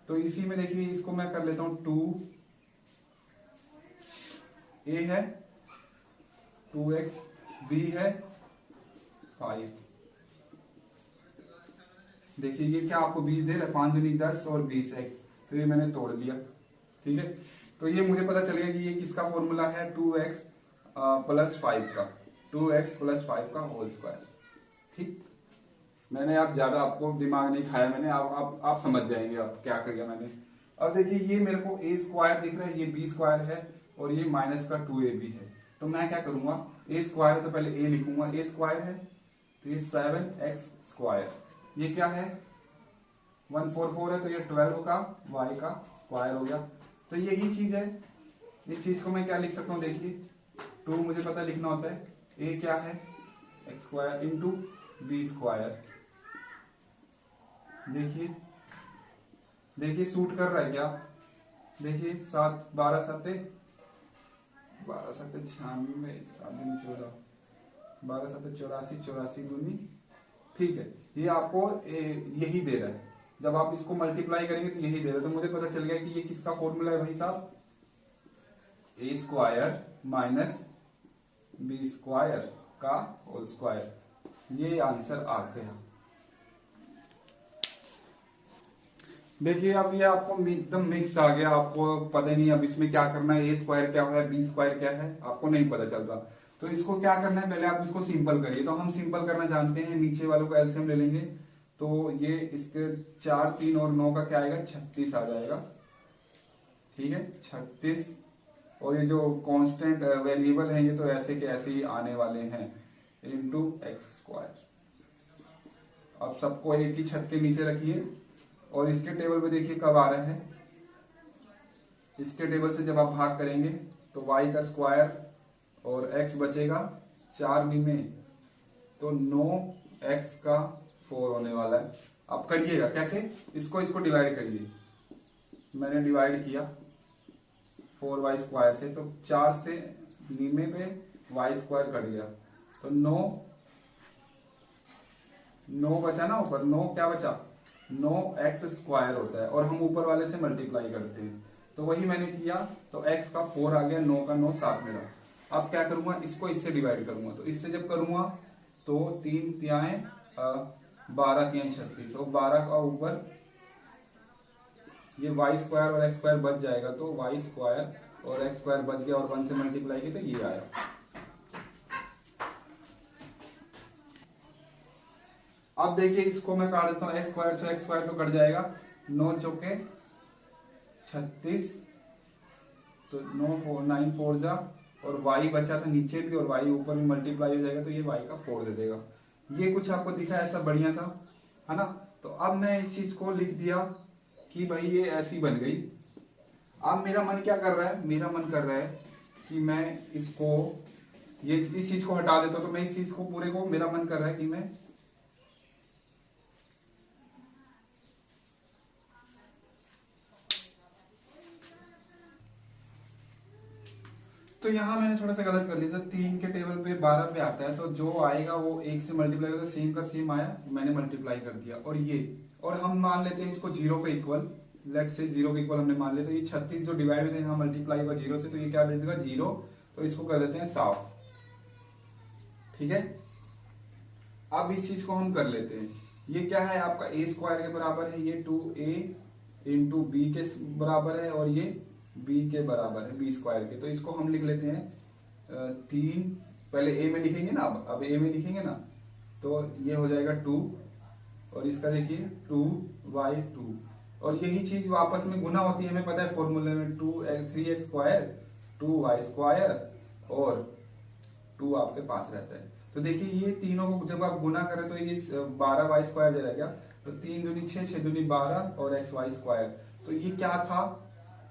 तो इसी में देखिए इसको मैं कर लेता हूँ 2 a है 2x, b है 5। देखिए ये क्या आपको 20 दे रहा है, 5 दूनी 10 और 20x, तो ये मैंने तोड़ लिया। ठीक है, तो ये मुझे पता चलेगा कि ये किसका फॉर्मूला है 2x प्लस 5 का, 2x प्लस 5 का होल स्क्वायर। ठीक, मैंने आप ज्यादा आपको दिमाग नहीं खाया मैंने, आप समझ जाएंगे आप क्या कर गया मैंने। अब देखिए ये मेरे को a स्क्वायर दिख रहा है, ये b स्क्वायर है और ये माइनस का 2ab है, तो मैं क्या करूंगा a स्क्वायर है तो पहले a लिखूंगा, a स्क्वायर है तो ये 7x²। ये क्या है 144 है, तो ये 12 का y का स्क्वायर हो गया। तो यही चीज है, इस चीज को मैं क्या लिख सकता हूँ, देखिए 2 मुझे पता लिखना होता है, a क्या है x² इंटू b²। देखिए देखिए सूट कर रहा है क्या, देखिए 7 12 7 96 7 14 12 7 84 84 दूनी, ठीक है। ये आपको यही दे रहा है, जब आप इसको मल्टीप्लाई करेंगे तो यही दे रहा है। तो मुझे पता चल गया कि ये किसका फॉर्मूला है भाई साहब, a² माइनस b² का होल स्क्वायर। ये आंसर आ गया। देखिए अब ये आपको एकदम मिक्स आ गया, आपको पता नहीं अब इसमें क्या करना है, a² क्या है b² क्या है, आपको नहीं पता चल रहा। तो इसको क्या करना है, पहले आप इसको सिंपल करिए। तो हम सिंपल करना जानते हैं, नीचे वालों को एलसीएम ले लेंगे। तो ये इसके 4 3 और 9 का क्या आएगा 36 आ जाएगा, ठीक है 36। और ये जो कांस्टेंट वेरिएबल है ये तो ऐसे के ऐसे ही आने वाले हैं, इंटू x²। अब सबको एक ही छत के नीचे रखिए और इसके टेबल पे देखिए कब आ रहा है, इसके टेबल से जब आप भाग करेंगे तो y का स्क्वायर और x बचेगा 4 में, तो 9x का 4 होने वाला है। अब करिएगा कैसे, इसको डिवाइड करिए। मैंने डिवाइड किया 4y² से, तो 4 से नीमे पे y² कट गया, तो 9 बचा ना ऊपर, 9 क्या बचा 9x² होता है, और हम ऊपर वाले से मल्टीप्लाई करते हैं। तो वही मैंने किया, तो x का 4 आ गया, 9 का 9 साथ में रहा। अब क्या करूंगा, इसको इससे डिवाइड करूंगा। तो इससे जब करूंगा तो 3 तिहाई 12 तिहाई 36, और 12 का ऊपर ये y² और x² बच जाएगा, तो y² और x² बच गया, और 1 से मल्टीप्लाई किया तो ये आया। अब देखिए इसको मैं काट देता हूँ, x² से x² तो कट जाएगा, 9 चौके 36, तो 9 4 9 4 जा, और y बचा था नीचे भी और y ऊपर भी मल्टीप्लाई हो जाएगा, तो ये y का 4 दे देगा। ये कुछ आपको दिखा ऐसा बढ़िया सा, है ना। तो अब मैं इस चीज को लिख दिया कि भाई ये ऐसी बन गई। अब मेरा मन क्या कर रहा है, मेरा मन कर रहा है कि मैं इसको इस चीज को हटा देता हूं। तो मैं इस चीज को पूरे को, मेरा मन कर रहा है कि मैं तो यहां मैंने थोड़ा सा गलत कर दिया था, 3 के टेबल पे 12 पे आता है, तो जो आएगा वो 1 से मल्टीप्लाई होगा, सेम का सेम आया, मैंने मल्टीप्लाई कर दिया। और हम मान लेते हैं इसको 0 पे इक्वल, लेट से 0 के इक्वल हमने मान लिया। तो ये 36 जो डिवाइड होते हैं यहाँ मल्टीप्लाई होगा 0 से, तो ये क्या दे देगा 0, तो इसको कर देते हैं साफ, ठीक है। अब इस चीज को हम कर लेते हैं, ये क्या है आपका a² के बराबर है, ये 2a इंटू b के बराबर है, और ये b के बराबर है b² के। तो इसको हम लिख लेते हैं 3, पहले a में लिखेंगे ना, अब a में लिखेंगे ना, तो ये हो जाएगा 2, और इसका देखिए 2y2, और यही चीज वापस में गुना होती है, हमें पता है फॉर्मूले में 3x² 2y² और 2 आपके पास रहता है। तो देखिए ये तीनों को जब आप गुना करें तो ये 12y² दे रहेगा, तो 3 दूनी 6 6 दूनी 12 और xy²। तो ये क्या था,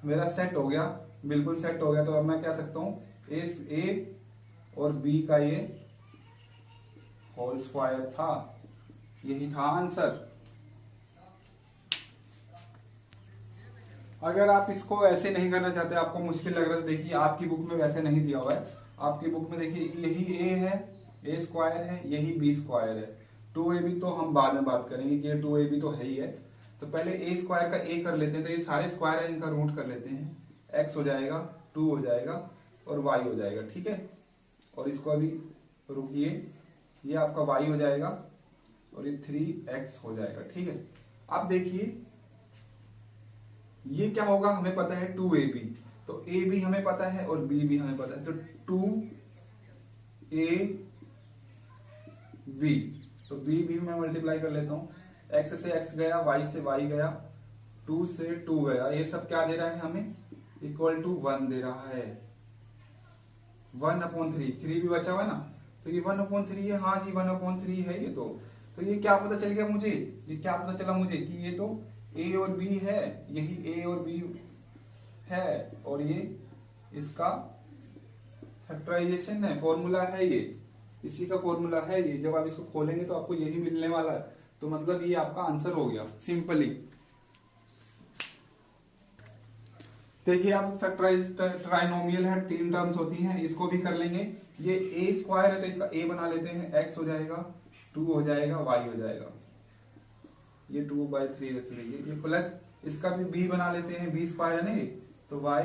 मेरा सेट हो गया, बिल्कुल सेट हो गया। तो अब मैं कह सकता हूं a और b का ये होल स्क्वायर था, यही था आंसर। अगर आप इसको ऐसे नहीं करना चाहते, आपको मुश्किल लग रहा है, देखिए आपकी बुक में वैसे नहीं दिया हुआ है। आपकी बुक में देखिए यही a है, a² है, यही b² है। 2ab तो हम बाद में बात करेंगे कि ये 2ab तो है ही है। तो पहले a² का a कर लेते हैं, तो ये सारे स्क्वायर है, इनका रूट कर लेते हैं। x हो जाएगा, 2 हो जाएगा और y हो जाएगा, ठीक है। और इसको अभी रुकिए, ये आपका y हो जाएगा और ये 3x हो जाएगा, ठीक है। अब देखिए ये क्या होगा, हमें पता है 2ab, तो a भी हमें पता है और b भी हमें पता है, तो 2ab, तो b भी मैं मल्टीप्लाई कर लेता हूं। x से x गया, y से y गया, 2 से 2 गया, ये सब क्या दे रहा है हमें, इक्वल टू 1 दे रहा है, 1/3, 3 भी बचा हुआ है ना, तो ये 1/3 है, हाँ जी 1/3 है ये तो ये क्या पता चल गया मुझे, ये क्या पता चला मुझे कि ये तो a और b है, यही a और b है, और ये इसका फैक्टराइजेशन है, फॉर्मूला है, ये इसी का फॉर्मूला है ये। जब आप इसको खोलेंगे तो आपको यही मिलने वाला है, तो मतलब ये आपका आंसर हो गया सिंपली। देखिए आप फैक्टराइज ट्राइनोमियल है, 3 टर्म्स होती हैं, इसको भी कर लेंगे। ये a स्क्वायर है तो इसका a बना लेते हैं, x हो जाएगा, 2 हो जाएगा, y हो जाएगा, ये 2/3 रख लीजिए, ये प्लस इसका भी b बना लेते हैं, b स्क्वायर है ना ये, तो y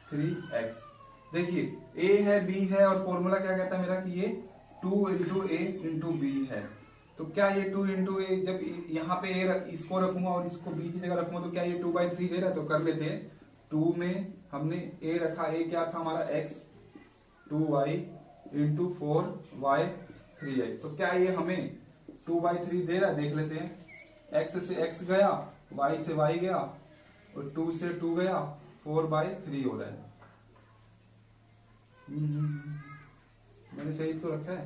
3x। देखिए a है b है और फॉर्मूला क्या कहता है मेरा कि ये 2 इंटू a इंटू बी है। तो क्या ये 2 इंटू ए, जब यहाँ पे a इसको रखूंगा और इसको b की जगह रखूंगा तो क्या ये 2/3 दे रहा है? तो कर लेते हैं। 2 में हमने a रखा, a क्या था हमारा x, 2y into 4y 3x। तो क्या ये हमें 2/3 दे रहा है? देख लेते हैं। x से x गया, y से y गया, और 2 से 2 गया, 4/3 हो रहा है। मैंने सही तो रखा है,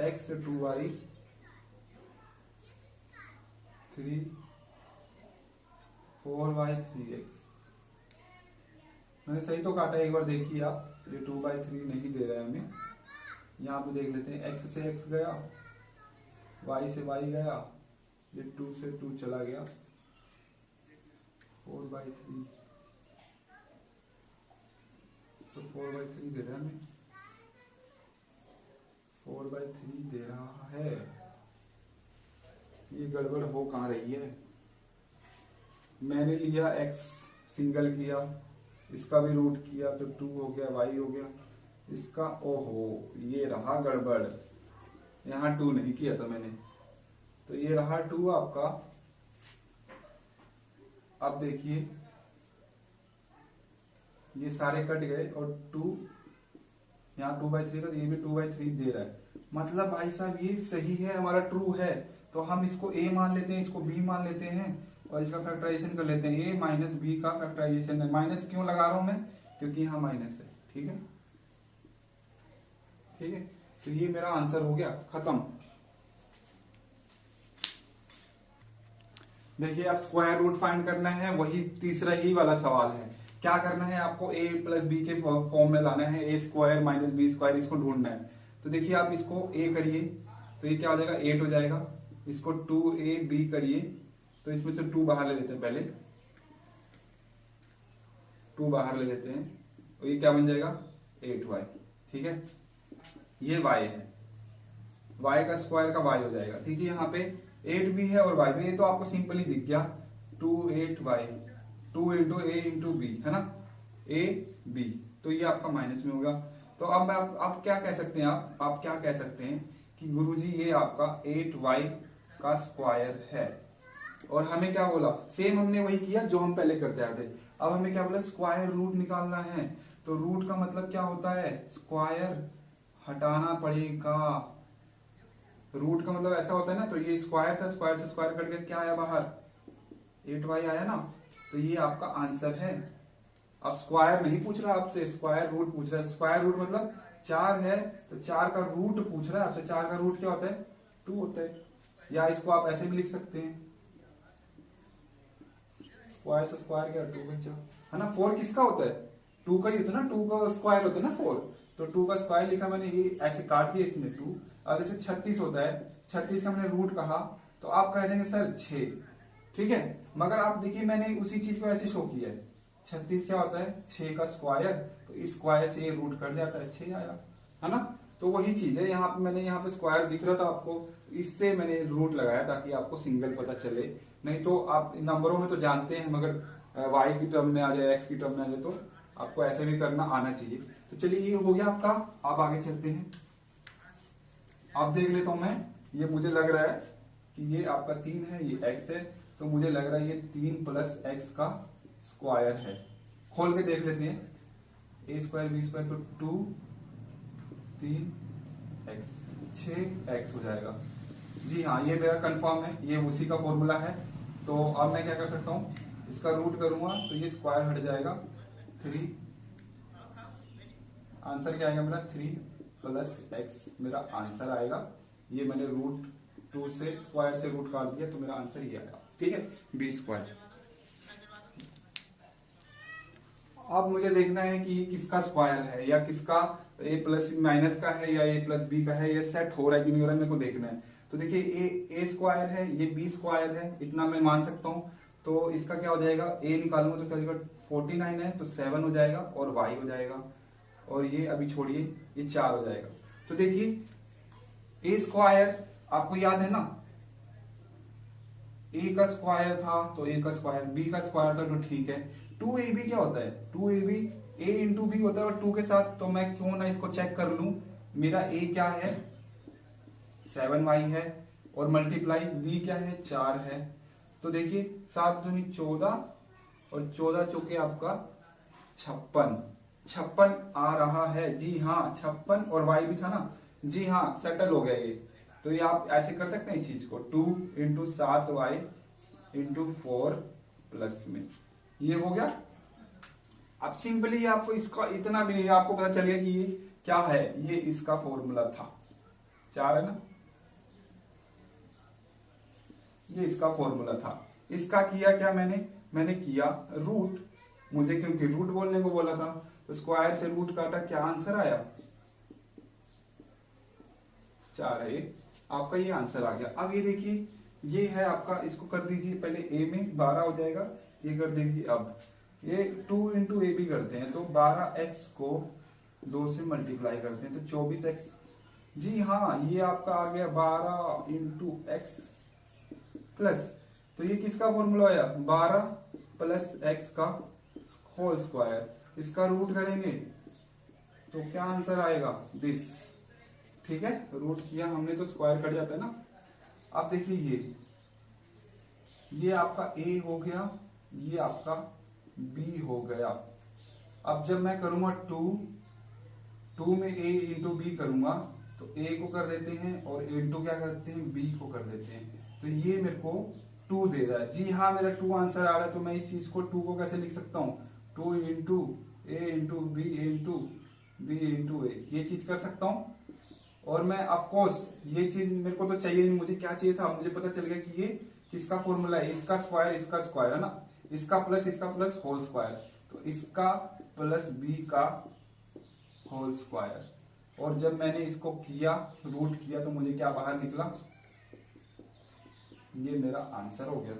x 2y 3 4y 3x, मैंने सही तो काटा, एक बार देखिए आप। ये 2/3 नहीं दे रहा है हमें, यहाँ पे देख लेते हैं। x से x गया, y से y गया, ये 2 से 2 चला गया, 4/3, तो 4/3 दे रहा है हमें, 4/3 दे रहा है। ये गड़बड़ हो कहाँ रही है? मैंने लिया x सिंगल किया, इसका भी रूट किया तो 2 हो गया, y हो गया, इसका ओहो ये रहा गड़बड़, यहाँ 2 नहीं किया था मैंने, तो ये रहा 2 आपका। अब देखिए ये सारे कट गए और 2 यहाँ 2/3 था, तो ये भी 2/3 दे रहा है। मतलब भाई साहब ये सही है, हमारा ट्रू है, तो हम इसको a मान लेते हैं, इसको b मान लेते हैं और इसका फैक्टराइजेशन कर लेते हैं। a माइनस b का फैक्टराइजेशन है, माइनस क्यों लगा रहा हूं मैं? क्योंकि यहाँ माइनस है। ठीक है, ठीक है, तो ये मेरा आंसर हो गया, खत्म। देखिए आप स्क्वायर रूट फाइंड करना है, वही तीसरा ही वाला सवाल है। क्या करना है आपको? a प्लस बी के फॉर्म में लाना है, a square minus B square, इसको ढूंढना है। तो देखिए आप इसको a करिए तो ये क्या हो जाएगा? 8 हो जाएगा। इसको 2ab करिए तो इसमें से 2 बाहर ले लेते हैं, पहले 2 बाहर ले लेते हैं, तो ये क्या बन जाएगा? 8y। ठीक है, ये y है, y का स्क्वायर का y हो जाएगा। ठीक है, यहाँ पे 8 भी है और y भी, ये तो आपको सिंपली दिख गया, 2 8y, 2 into a into B है ना, a b, तो ये आपका माइनस में होगा। तो अब आप क्या कह सकते हैं, आप क्या कह सकते हैं कि गुरुजी ये आपका 8y का स्क्वायर है। और हमें क्या बोला? सेम हमने वही किया जो हम पहले करते आए थे। अब हमें क्या बोला? स्क्वायर रूट निकालना है। तो रूट का मतलब क्या होता है? स्क्वायर हटाना पड़ेगा। रूट का मतलब ऐसा होता है ना, तो ये स्क्वायर था, स्क्वायर से स्क्वायर कट के क्या आया बाहर? 8y आया ना, तो ये आपका आंसर है। अब स्क्वायर नहीं पूछ रहा आपसे, स्क्वायर रूट पूछ रहा है। स्क्वायर रूट मतलब 4 है तो 4 का रूट पूछ रहा है आपसे। 4 का रूट क्या होता है? 2 होता है। या इसको आप ऐसे भी लिख सकते हैं, स्क्वायर से स्क्वायर क्या? 2 बचा है ना। 4 किसका होता है? 2 का ही होता है ना, 2 का स्क्वायर होता है ना 4। तो 2 का स्क्वायर लिखा मैंने, ये ऐसे काट दिया इसमें 2। अब जैसे 36 होता है, 36 का मैंने रूट कहा तो आप कह देंगे सर 6। ठीक है, मगर आप देखिए मैंने उसी चीज को ऐसे शो किया है। 36 क्या होता है? 6 का स्क्वायर, तो इस स्क्वायर से ये रूट कट जाता है, 6 आया, है ना। तो वही चीज है, यहाँ पे मैंने यहाँ पे स्क्वायर दिख रहा था आपको, इससे मैंने रूट लगाया ताकि आपको सिंगल पता चले। नहीं तो आप नंबरों में तो जानते हैं, मगर y की टर्म में आ जाए, x की टर्म में आ जाए, तो आपको ऐसे भी करना आना चाहिए। तो चलिए ये हो गया आपका। आप आगे चलते हैं। आप देख लेता हूं मैं, ये मुझे लग रहा है कि ये आपका 3 है, ये x है, तो मुझे लग रहा है ये 3 प्लस x का स्क्वायर है। खोल के देख लेते हैं, a स्क्वायर b स्क्वायर, तो 2 3x 6x हो जाएगा। जी हाँ, ये मेरा कंफर्म है, ये उसी का फॉर्मूला है। तो अब मैं क्या कर सकता हूँ, इसका रूट करूंगा तो ये स्क्वायर हट जाएगा, 3। आंसर क्या आएगा मेरा? 3 प्लस एक्स मेरा आंसर आएगा। ये मैंने रूट 2 से स्क्वायर से रूट काट दिया तो मेरा आंसर ये आएगा। ठीक है, बी स्क्वायर। अब मुझे देखना है कि ये किसका स्क्वायर है या किसका ए प्लस माइनस का है या ए प्लस बी का है, ये सेट हो रहा है कि नहीं हो रहा है मेरे को देखना है। तो देखिए ए स्क्वायर है, ये बी स्क्वायर है, इतना मैं मान सकता हूँ। तो इसका क्या हो जाएगा, ए निकालूंगा तो क्या हो जाएगा 49 है तो 7 हो जाएगा और y हो जाएगा, और ये अभी छोड़िए ये 4 हो जाएगा। तो देखिए ए स्क्वायर आपको याद है ना, ए का स्क्वायर था तो ए का स्क्वायर, बी का स्क्वायर था तो ठीक है। 2ab क्या होता है, 2ab a इंटू बी होता है और 2 के साथ, तो मैं क्यों ना इसको चेक कर लूं। मेरा a क्या है 7y है और मल्टीप्लाई b क्या है 4 है। तो देखिए 7 दूनी 14 और 14 चौके आपका 56 आ रहा है। जी हाँ 56 और y भी था ना, जी हाँ सेटल हो गया ये। तो ये आप ऐसे कर सकते हैं इस चीज को 2 इंटू 7y इंटू 4 प्लस में, ये हो गया। अब सिंपली आपको इसका इतना भी नहीं, आपको पता चल गया कि ये क्या है, ये इसका फॉर्मूला था 4 है ना, ये इसका फॉर्मूला था। इसका किया क्या मैंने किया रूट, मुझे क्योंकि रूट बोलने को बोला था तो स्क्वायर से रूट काटा, क्या आंसर आया 4 है, आपका ये आंसर आ गया। अब ये देखिए ये है आपका, इसको कर दीजिए पहले a में 12 हो जाएगा, ये कर दीजिए। अब ये 2 इंटू ए भी करते हैं तो 12x को 2 से मल्टीप्लाई करते हैं तो 24x। जी हाँ ये आपका आ गया 12 इंटू एक्स प्लस, तो ये किसका फॉर्मूला आया 12 प्लस एक्स का होल स्क्वायर, इसका रूट करेंगे तो क्या आंसर आएगा दिस। ठीक है, रूट किया हमने तो स्क्वायर कट जाता है ना। अब देखिए ये आपका a हो गया, ये आपका b हो गया। अब जब मैं करूंगा 2 में a इंटू बी करूंगा तो a को कर देते हैं और इंटू क्या करते हैं b को कर देते हैं, तो ये मेरे को 2 दे रहा है। जी हाँ मेरा 2 आंसर आ रहा है, तो मैं इस चीज को 2 को कैसे लिख सकता हूँ 2 into A into B into B into A, ये चीज कर सकता हूँ। और मैं ऑफकोर्स ये चीज मेरे को तो चाहिए नहीं, मुझे क्या चाहिए था, मुझे पता चल गया कि ये किसका फॉर्मूला है, इसका स्क्वायर है ना, इसका प्लस होल स्क्वायर, तो इसका प्लस बी का होल स्क्वायर। और जब मैंने इसको किया रूट किया तो मुझे क्या बाहर निकला, ये मेरा आंसर हो गया।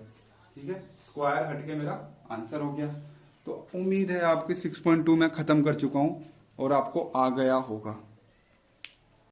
ठीक है, स्क्वायर हटके मेरा आंसर हो गया। तो उम्मीद है आपके 6.2 मैं खत्म कर चुका हूं और आपको आ गया होगा।